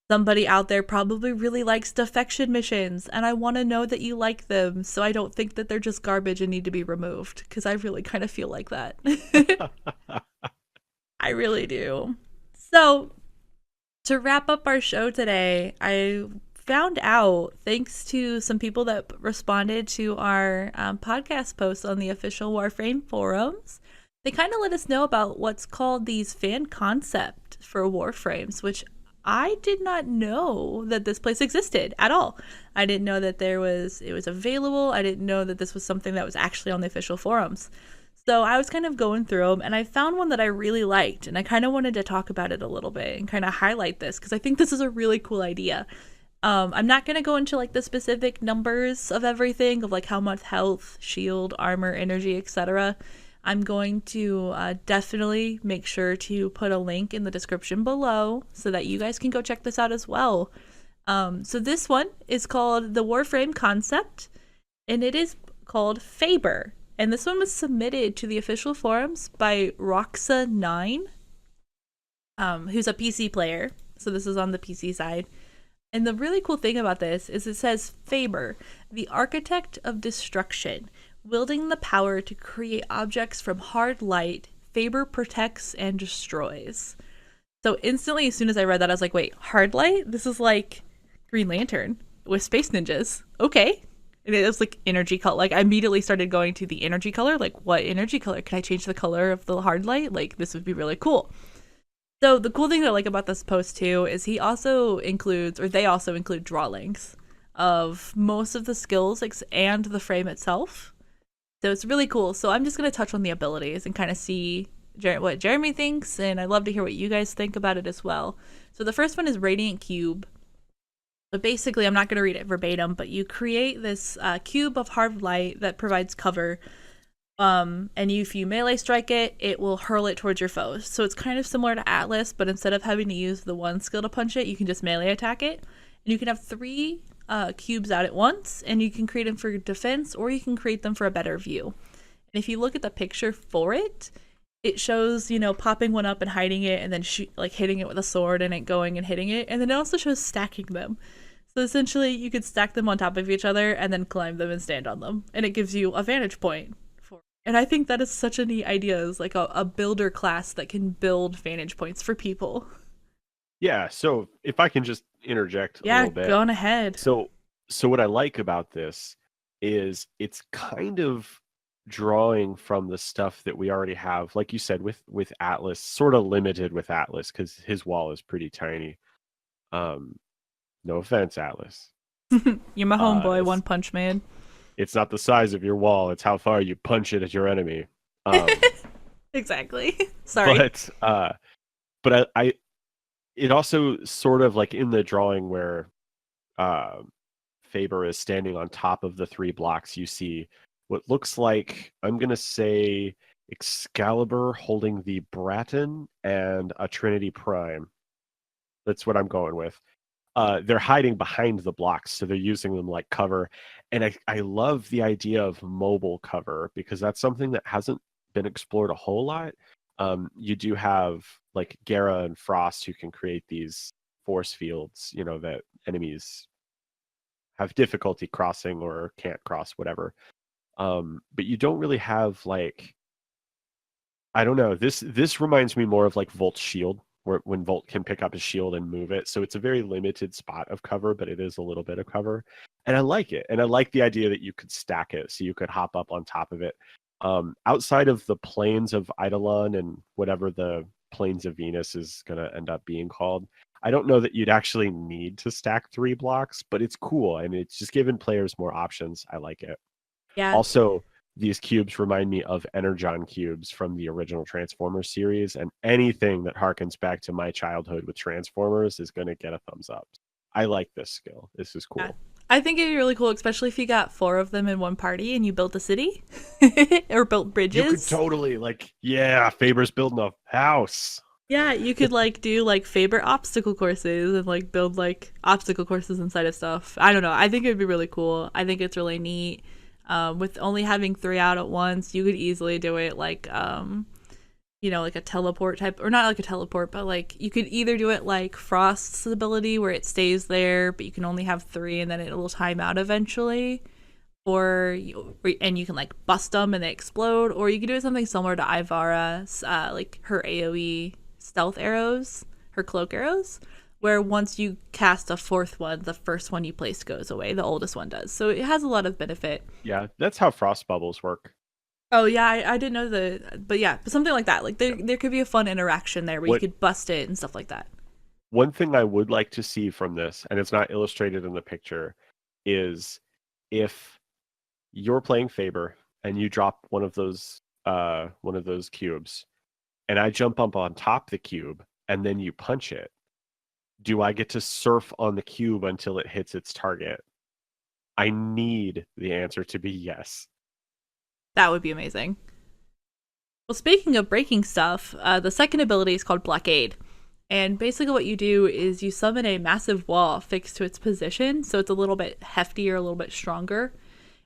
somebody out there probably really likes defection missions, and I want to know that you like them, so I don't think that they're just garbage and need to be removed, because I really kind of feel like that. I really do. So, to wrap up our show today, I found out, thanks to some people that responded to our podcast posts on the official Warframe forums, they kind of let us know about what's called these fan concept for Warframes, which I did not know that this place existed at all. I didn't know that it was available. I didn't know that this was something that was actually on the official forums. So I was kind of going through them, and I found one that I really liked, and I kind of wanted to talk about it a little bit and kind of highlight this, because I think this is a really cool idea. I'm not going to go into like the specific numbers of everything, of like how much health, shield, armor, energy, etc. I'm going to definitely make sure to put a link in the description below so that you guys can go check this out as well. So this one is called the Warframe Concept, and it is called Faber. And this one was submitted to the official forums by Roxa9, who's a PC player. So this is on the PC side. And the really cool thing about this is it says Faber, the architect of destruction, wielding the power to create objects from hard light, Faber protects and destroys. So instantly, as soon as I read that, I was like, wait, hard light? This is like Green Lantern with space ninjas. Okay. And it was like energy color. Like, I immediately started going to the energy color. Like, what energy color? Can I change the color of the hard light? Like, this would be really cool. So the cool thing that I like about this post too is they also include drawings of most of the skills and the frame itself. So it's really cool. So I'm just going to touch on the abilities and kind of see what Jeremy thinks, and I'd love to hear what you guys think about it as well. So the first one is Radiant Cube. So basically, I'm not going to read it verbatim, but you create this cube of hard light that provides cover. And if you melee strike it, it will hurl it towards your foes. So it's kind of similar to Atlas, but instead of having to use the one skill to punch it, you can just melee attack it. And you can have 3 cubes out at once, and you can create them for defense or you can create them for a better view. And if you look at the picture for it, it shows, popping one up and hiding it, and then hitting it with a sword and it going and hitting it. And then it also shows stacking them. So essentially, you could stack them on top of each other and then climb them and stand on them. And it gives you a vantage point. And I think that is such a neat idea, as like a builder class that can build vantage points for people. Yeah, so if I can just interject a little bit. Yeah, go on ahead. So what I like about this is it's kind of drawing from the stuff that we already have, like you said, with Atlas, sort of limited with Atlas because his wall is pretty tiny. No offense, Atlas. You're my homeboy, One Punch Man. It's not the size of your wall, it's how far you punch it at your enemy. Exactly. Sorry. But I it also sort of like in the drawing where Faber is standing on top of the 3 blocks, you see what looks like, I'm going to say, Excalibur holding the Bratton and a Trinity Prime. That's what I'm going with. They're hiding behind the blocks, so they're using them like cover. And I love the idea of mobile cover because that's something that hasn't been explored a whole lot. You do have like Gera and Frost who can create these force fields, that enemies have difficulty crossing or can't cross, whatever. But you don't really have like, I don't know, this reminds me more of like Volt's shield, where when Volt can pick up his shield and move it. So it's a very limited spot of cover, but it is a little bit of cover. And I like it. And I like the idea that you could stack it, so you could hop up on top of it. Outside of the planes of Eidolon and whatever the planes of Venus is going to end up being called, I don't know that you'd actually need to stack 3 blocks, but it's cool. And it's just giving players more options. I like it. Yeah. Also, these cubes remind me of Energon cubes from the original Transformers series, and anything that harkens back to my childhood with Transformers is going to get a thumbs up. I like this skill. This is cool. Yeah. I think it'd be really cool, especially if you got 4 of them in one party and you built a city or built bridges. You could totally, Faber's building a house. Yeah, you could do Faber obstacle courses and build obstacle courses inside of stuff. I don't know. I think it'd be really cool. I think it's really neat. With only having 3 out at once, you could easily do it like a teleport type, or not like a teleport, but you could either do it like Frost's ability where it stays there, but you can only have 3 and then it will time out eventually, and you can bust them and they explode, or you could do it something similar to Ivara's, her AoE stealth arrows, her cloak arrows, where once you cast a 4th one, the first one you placed goes away. The oldest one does. So it has a lot of benefit. Yeah, that's how frost bubbles work. Oh, yeah, I didn't know but something like that. There could be a fun interaction there where you could bust it and stuff like that. One thing I would like to see from this, and it's not illustrated in the picture, is if you're playing Faber and you drop one of those cubes, and I jump up on top the cube, and then you punch it, do I get to surf on the cube until it hits its target? I need the answer to be yes. That would be amazing. Well, speaking of breaking stuff, the second ability is called Blockade. And basically what you do is you summon a massive wall fixed to its position, so it's a little bit heftier, a little bit stronger.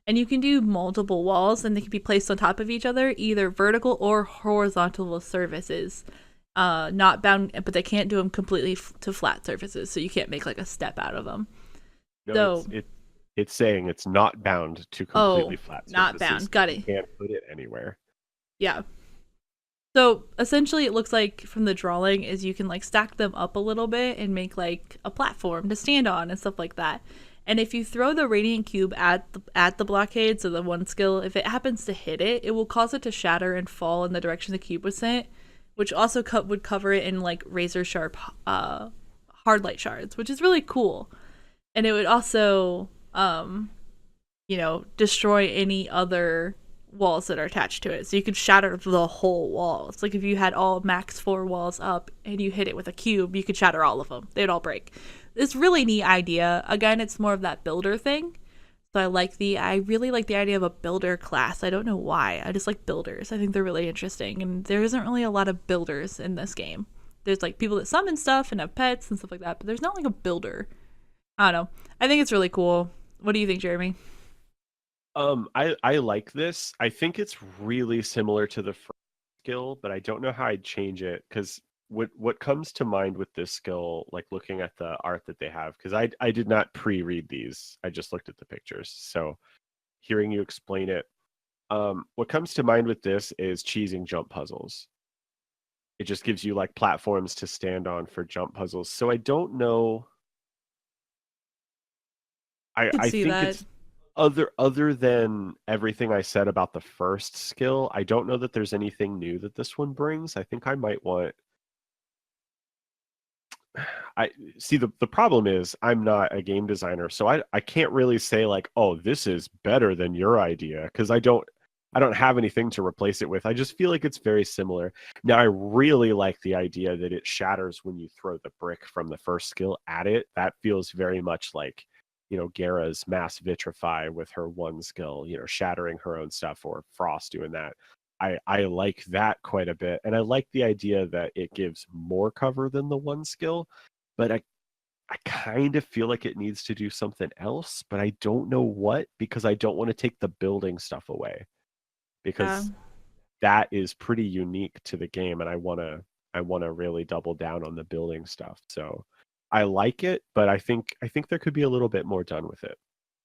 And you can do multiple walls, and they can be placed on top of each other, either vertical or horizontal surfaces. Not bound, but they can't do them completely to flat surfaces, so you can't make a step out of them. No, it's saying it's not bound to completely flat surfaces. Not bound. Got it. You can't put it anywhere. Yeah. So essentially it looks like from the drawing is you can stack them up a little bit and make a platform to stand on and stuff like that. And if you throw the radiant cube at the blockade, so the one skill, if it happens to hit it, it will cause it to shatter and fall in the direction the cube was sent, which also would cover it in razor sharp hard light shards, which is really cool. And it would also destroy any other walls that are attached to it. So you could shatter the whole wall. It's like if you had all max 4 walls up and you hit it with a cube, you could shatter all of them. They'd all break. It's really neat idea. Again, it's more of that builder thing. So I really like the idea of a builder class. I don't know why. I just like builders. I think they're really interesting. And there isn't really a lot of builders in this game. There's people that summon stuff and have pets and stuff like that, but there's not a builder. I don't know. I think it's really cool. What do you think, Jeremy? I like this. I think it's really similar to the first skill, but I don't know how I'd change it because what comes to mind with this skill, like looking at the art that they have, because I did not pre-read these. I just looked at the pictures. So hearing you explain it, what comes to mind with this is cheesing jump puzzles. It just gives you like platforms to stand on for jump puzzles. So I don't know. I could I see think that. it's other than everything I said about the first skill, I don't know that there's anything new that this one brings. I think I might want I see the problem is I'm not a game designer, so I can't really say like, "Oh, this is better than your idea," because I don't have anything to replace it with. I just feel like it's very similar. Now, I really like the idea that it shatters when you throw the brick from the first skill at it. That feels very much like, Gara's mass vitrify with her one skill, shattering her own stuff, or Frost doing that. I like that quite a bit. And I like the idea that it gives more cover than the one skill, but I kind of feel like it needs to do something else, but I don't know what because I don't want to take the building stuff away Yeah. because that is pretty unique to the game and I want to really double down on the building stuff. So I like it, but I think there could be a little bit more done with it.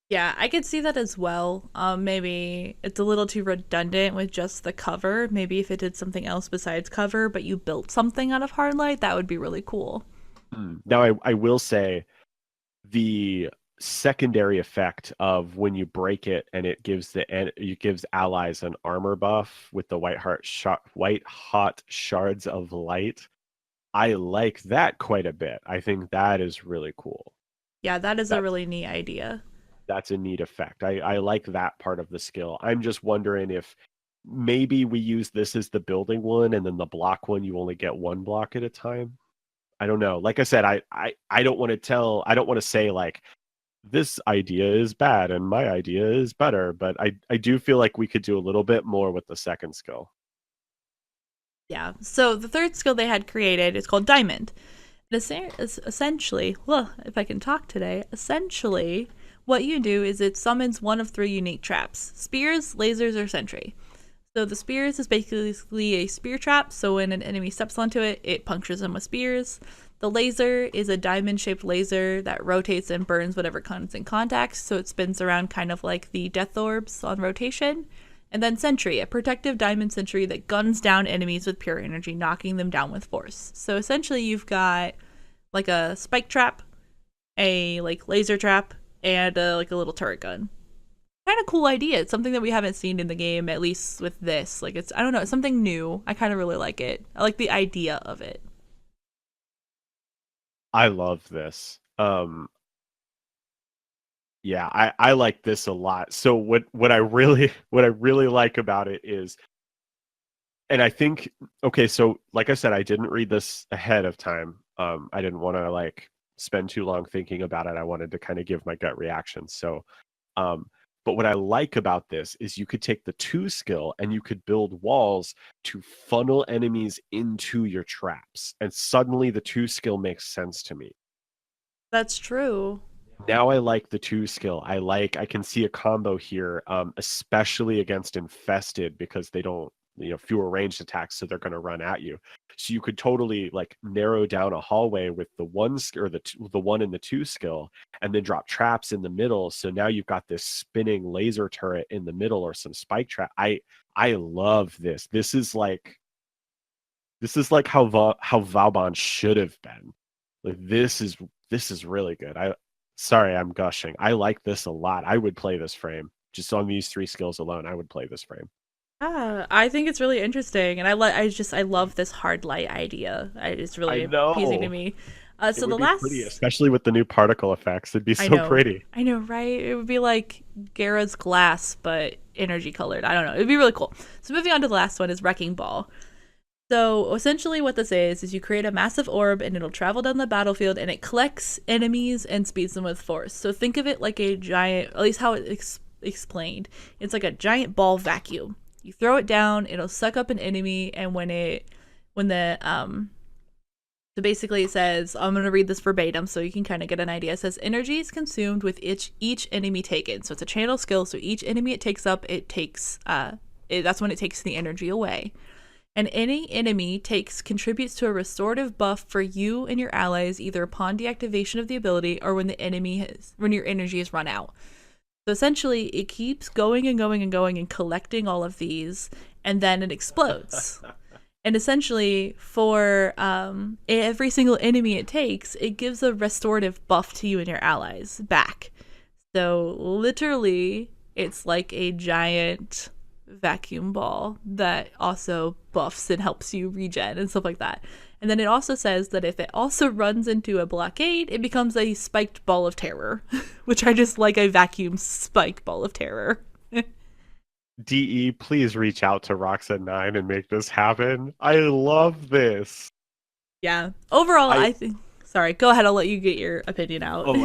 Yeah, I could see that as well. Maybe it's a little too redundant with just the cover. Maybe if it did something else besides cover, but you built something out of hard light, that would be really cool. Now I will say the secondary effect of when you break it and it gives allies an armor buff with the white hot shards of light. I like that quite a bit. I think that is really cool. Yeah, that is a That's really neat idea. that's a neat effect. I like that part of the skill. I'm just wondering if maybe we use this as the building one and then the block one you only get one block at a time. I don't know. Like I said, I don't want to say like this idea is bad and my idea is better, but I do feel like we could do a little bit more with the second skill. Yeah. So the third skill they had created is called Diamond. It's essentially, well, if I can talk today, essentially what you do is it summons one of three unique traps: spears, lasers, or sentry. So the spears is basically a spear trap, so when an enemy steps onto it, it punctures them with spears. The laser is a diamond-shaped laser that rotates and burns whatever comes in contact, so it spins around kind of like the death orbs on rotation. And then sentry, a protective diamond sentry that guns down enemies with pure energy, knocking them down with force. So essentially you've got like a spike trap, a like laser trap, and like a little turret gun. Kind of cool idea. It's something that we haven't seen in the game, at least with this. Like it's, I don't know, it's something new. I kind of really like it. I like the idea of it. I love this. Yeah, I like this a lot. So what I really what I really like about it is, and I think, okay, so like I said, I didn't read this ahead of time. I didn't want to like spend too long thinking about it. I wanted to kind of give my gut reaction. So um but what I like about this is you could take the two skill and you could build walls to funnel enemies into your traps. And suddenly the two skill makes sense to me. That's true. Now I like the two skill. I can see a combo here, especially against infested because they don't, fewer ranged attacks, so they're going to run at you. So you could totally like narrow down a hallway with the one or the one and the two skill, and then drop traps in the middle. So now you've got this spinning laser turret in the middle or some spike trap. I love this. This is like how Vauban should have been. Like this is really good. Sorry, I'm gushing. I like this a lot. I would play this frame. Just on these three skills alone, I would play this frame. Yeah, I think it's really interesting, and I love this hard light idea. It's I really appeasing to know. me. It So would the be pretty, last, especially with the new particle effects. It'd be so pretty. I know, right? It would be like Gara's glass, but energy colored. I don't know. It'd be really cool. So moving on to the last one is Wrecking Ball. So essentially, what this is you create a massive orb and it'll travel down the battlefield and it collects enemies and speeds them with force. So think of it like a giant, at least how it's explained. It's like a giant ball vacuum. You throw it down, it'll suck up an enemy, and when the So basically it says, I'm going to read this verbatim so you can kind of get an idea. It says, energy is consumed with each enemy taken. So it's a channel skill. So each enemy it takes up, that's when it takes the energy away. And any enemy contributes to a restorative buff for you and your allies either upon deactivation of the ability or when your energy is run out. So essentially, it keeps going and going and going and collecting all of these, and then it explodes. And essentially, for every single enemy it takes, it gives a restorative buff to you and your allies back. So literally, it's like a giant vacuum ball that also buffs and helps you regen and stuff like that. And then it also says that if it also runs into a blockade, it becomes a spiked ball of terror, which I just like, a vacuum spike ball of terror. DE, please reach out to Roxa9 and make this happen. I love this. Yeah. Overall, I think. Sorry, go ahead. I'll let you get your opinion out. Oh,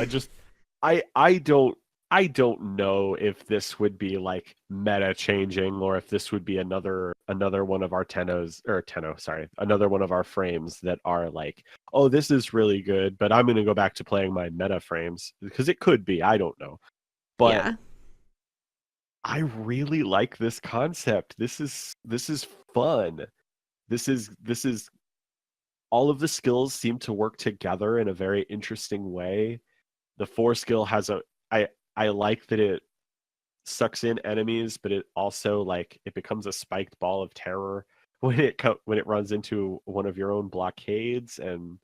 I don't know if this would be like meta changing or if this would be another one of our another one of our frames that are like, oh, this is really good, but I'm going to go back to playing my meta frames, because it could be, I don't know. But yeah. I really like this concept. This is fun. This is all of the skills seem to work together in a very interesting way. The 4 skill has I like that it sucks in enemies, but it also it becomes a spiked ball of terror when it runs into one of your own blockades. And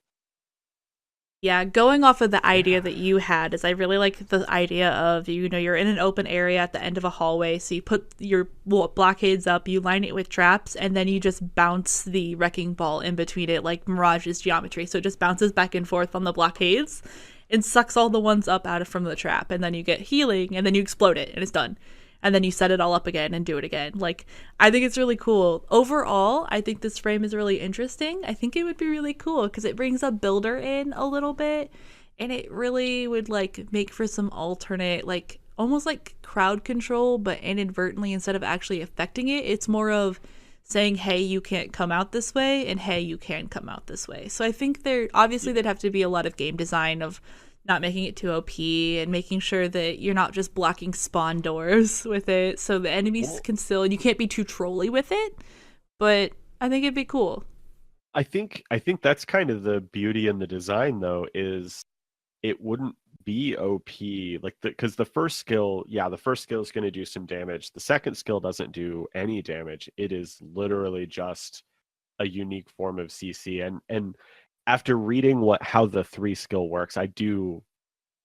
yeah, going off of the idea that you had, is I really like the idea of, you're in an open area at the end of a hallway, so you put your blockades up, you line it with traps, and then you just bounce the wrecking ball in between it like Mirage's geometry. So it just bounces back and forth on the blockades and sucks all the ones up from the trap, and then you get healing, and then you explode it, and it's done. And then you set it all up again and do it again. I think it's really cool. Overall, I think this frame is really interesting. I think it would be really cool because it brings a builder in a little bit, and it really would make for some alternate, almost like crowd control, but inadvertently, instead of actually affecting it, it's more of saying, hey, you can't come out this way, and hey, you can come out this way. So I think there'd have to be a lot of game design of not making it too OP and making sure that you're not just blocking spawn doors with it, so the enemies can still, and you can't be too trolly with it, but I think it'd be cool. I think that's kind of the beauty in the design, though, is it wouldn't be OP, because the first skill is going to do some damage. The second skill doesn't do any damage. It is literally just a unique form of CC. And after reading how the 3 skill works, I do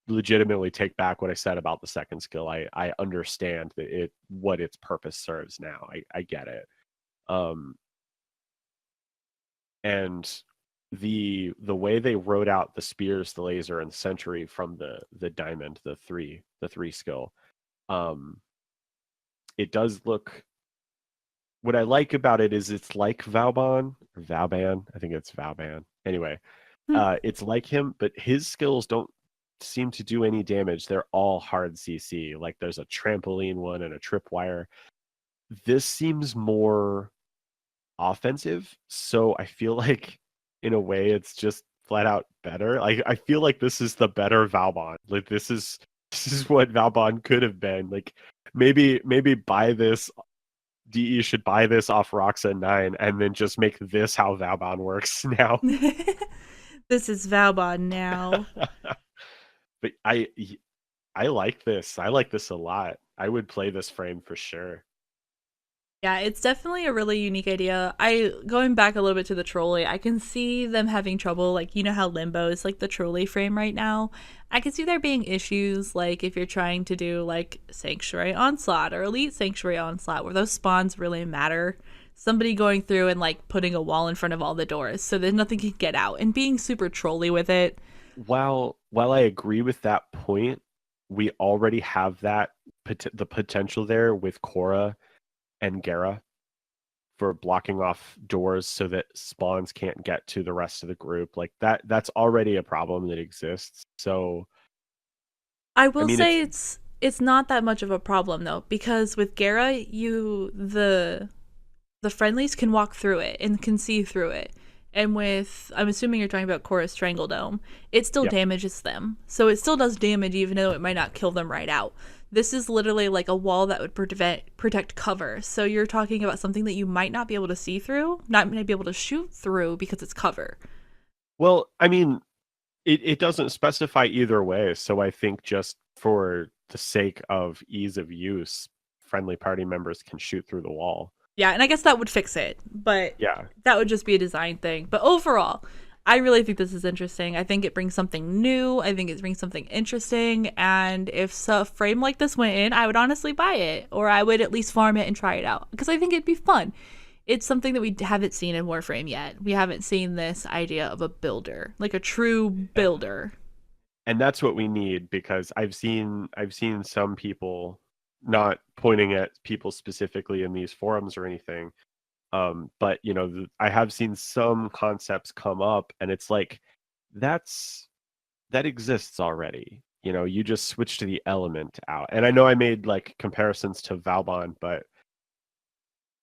legitimately take back what I said about the second skill. I understand that what its purpose serves now. I get it. And the way they wrote out the spears, the laser, and the sentry from the diamond, the three skill, it does look. What I like about it is it's like Vauban. I think it's Vauban. Anyway, it's like him, but his skills don't seem to do any damage. They're all hard CC. There's a trampoline one and a tripwire. This seems more offensive, so I feel like in a way it's just flat out better. I feel like this is the better Vauban. This is what Vauban could have been. Maybe buy this. DE should buy this off Roxa9 and then just make this how Vauban works now. This is Vauban now. But I like this. I like this a lot. I would play this frame for sure. Yeah, it's definitely a really unique idea. Going back a little bit to the trolley, I can see them having trouble, how Limbo is the trolley frame right now. I can see there being issues, if you're trying to do Sanctuary Onslaught or Elite Sanctuary Onslaught, where those spawns really matter. Somebody going through and putting a wall in front of all the doors so that nothing can get out, and being super trolly with it. While I agree with that point, we already have the potential there with Korra and Gera for blocking off doors so that spawns can't get to the rest of the group. That's already a problem that exists. So I will say it's not that much of a problem though, because with Gera, the friendlies can walk through it and can see through it. And I'm assuming you're talking about Korra's Strangledome, it still damages them. So it still does damage even though it might not kill them right out. This is literally like a wall that would protect cover. So you're talking about something that you might not be able to see through, not be able to shoot through because it's cover. Well, I mean, it doesn't specify either way. So I think just for the sake of ease of use, friendly party members can shoot through the wall. Yeah, and I guess that would fix it. But yeah, that would just be a design thing. But overall, I really think this is interesting. I think it brings something new. I think it brings something interesting. And if a frame like this went in, I would honestly buy it. Or I would at least farm it and try it out. Because I think it'd be fun. It's something that we haven't seen in Warframe yet. We haven't seen this idea of a builder. Like a true builder. And that's what we need, because I've seen some people, not pointing at people specifically in these forums or anything, but you know, I have seen some concepts come up, and it's like that exists already. You know, you just switch to the element out. And I know I made like comparisons to Valbon, but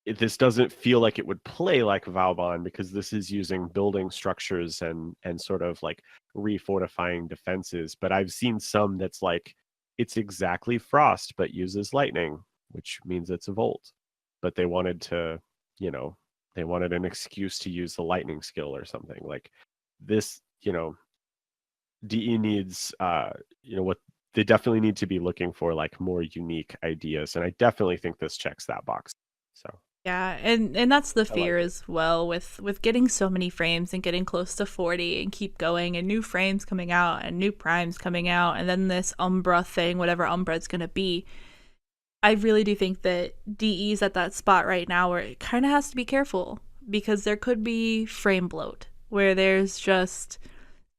this doesn't feel like it would play like Valbon, because this is using building structures and sort of like refortifying defenses. But I've seen some that's like, it's exactly Frost, but uses lightning, which means it's a Volt. But they wanted to, you know, they wanted an excuse to use the lightning skill or something like this. You know, DE needs, you know, what they definitely need to be looking for, like more unique ideas. And I definitely think this checks that box. So. Yeah, and that's the fear as well with getting so many frames and getting close to 40 and keep going, and new frames coming out and new primes coming out, and then this Umbra thing, whatever Umbra's going to be. I really do think that DE's at that spot right now where it kind of has to be careful, because there could be frame bloat where there's just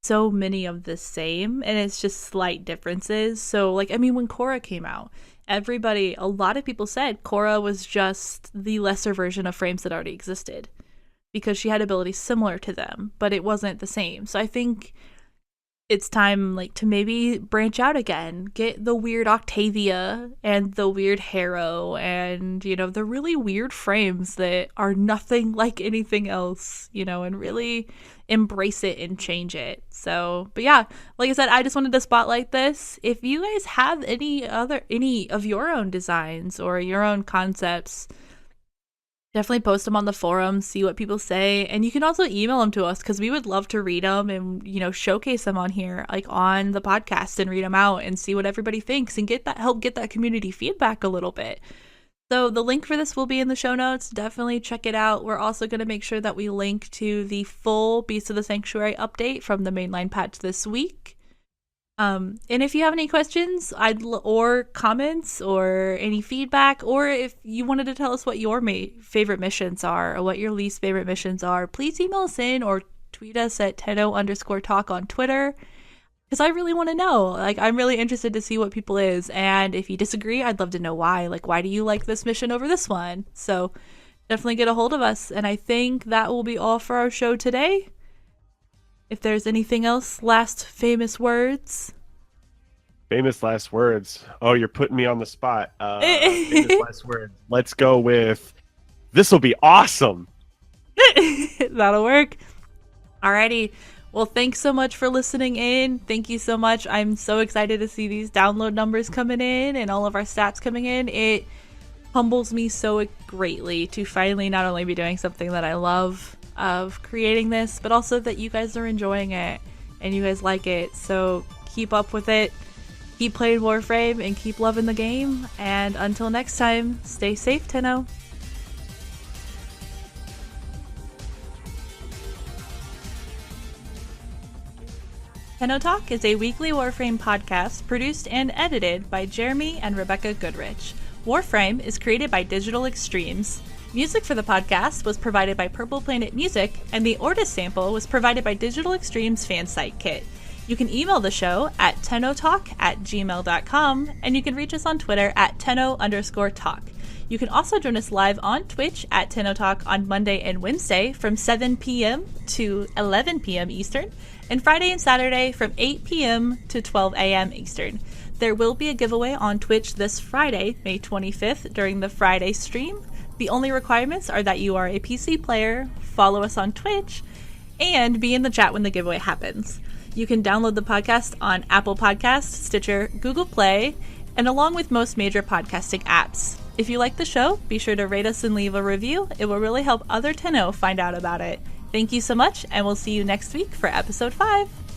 so many of the same and it's just slight differences. So like, I mean, when Korra came out, a lot of people said Korra was just the lesser version of frames that already existed, because she had abilities similar to them, but it wasn't the same. So I think it's time like to maybe branch out again, get the weird Octavia and the weird Harrow and, you know, the really weird frames that are nothing like anything else, you know, and really embrace it and change it. So, but yeah, like I said, I just wanted to spotlight this. If you guys have any of your own designs or your own concepts, definitely post them on the forum, see what people say, and you can also email them to us, because we would love to read them and, you know, showcase them on here, like on the podcast, and read them out and see what everybody thinks and help get that community feedback a little bit. So the link for this will be in the show notes. Definitely check it out. We're also going to make sure that we link to the full Beast of the Sanctuary update from the mainline patch this week. And if you have any questions or comments or any feedback, or if you wanted to tell us what your favorite missions are or what your least favorite missions are, please email us in or tweet us at Tenno_talk on Twitter, because I really want to know. Like, I'm really interested to see what people is. And if you disagree, I'd love to know why. Like, why do you like this mission over this one? So definitely get a hold of us. And I think that will be all for our show today. If there's anything else, last famous words. Famous last words. Oh, you're putting me on the spot. Famous last words. Let's go with, this'll be awesome. That'll work. Alrighty. Well, thanks so much for listening in. Thank you so much. I'm so excited to see these download numbers coming in and all of our stats coming in. It humbles me so greatly to finally not only be doing something that I love of creating this, but also that you guys are enjoying it and you guys like it. So keep up with it. Keep playing Warframe and keep loving the game. And until next time, stay safe, Tenno. TennoTalk is a weekly Warframe podcast produced and edited by Jeremy and Rebecca Goodrich. Warframe is created by Digital Extremes. Music for the podcast was provided by Purple Planet Music, and the Ortis sample was provided by Digital Extremes Fansite Kit. You can email the show at tennotalk@gmail.com, and you can reach us on Twitter at tenno_talk. You can also join us live on Twitch at TennoTalk on Monday and Wednesday from 7 p.m. to 11 p.m. Eastern, and Friday and Saturday from 8 p.m. to 12 a.m. Eastern. There will be a giveaway on Twitch this Friday, May 25th, during the Friday stream. The only requirements are that you are a PC player, follow us on Twitch, and be in the chat when the giveaway happens. You can download the podcast on Apple Podcasts, Stitcher, Google Play, and along with most major podcasting apps. If you like the show, be sure to rate us and leave a review. It will really help other Tenno find out about it. Thank you so much, and we'll see you next week for episode 5.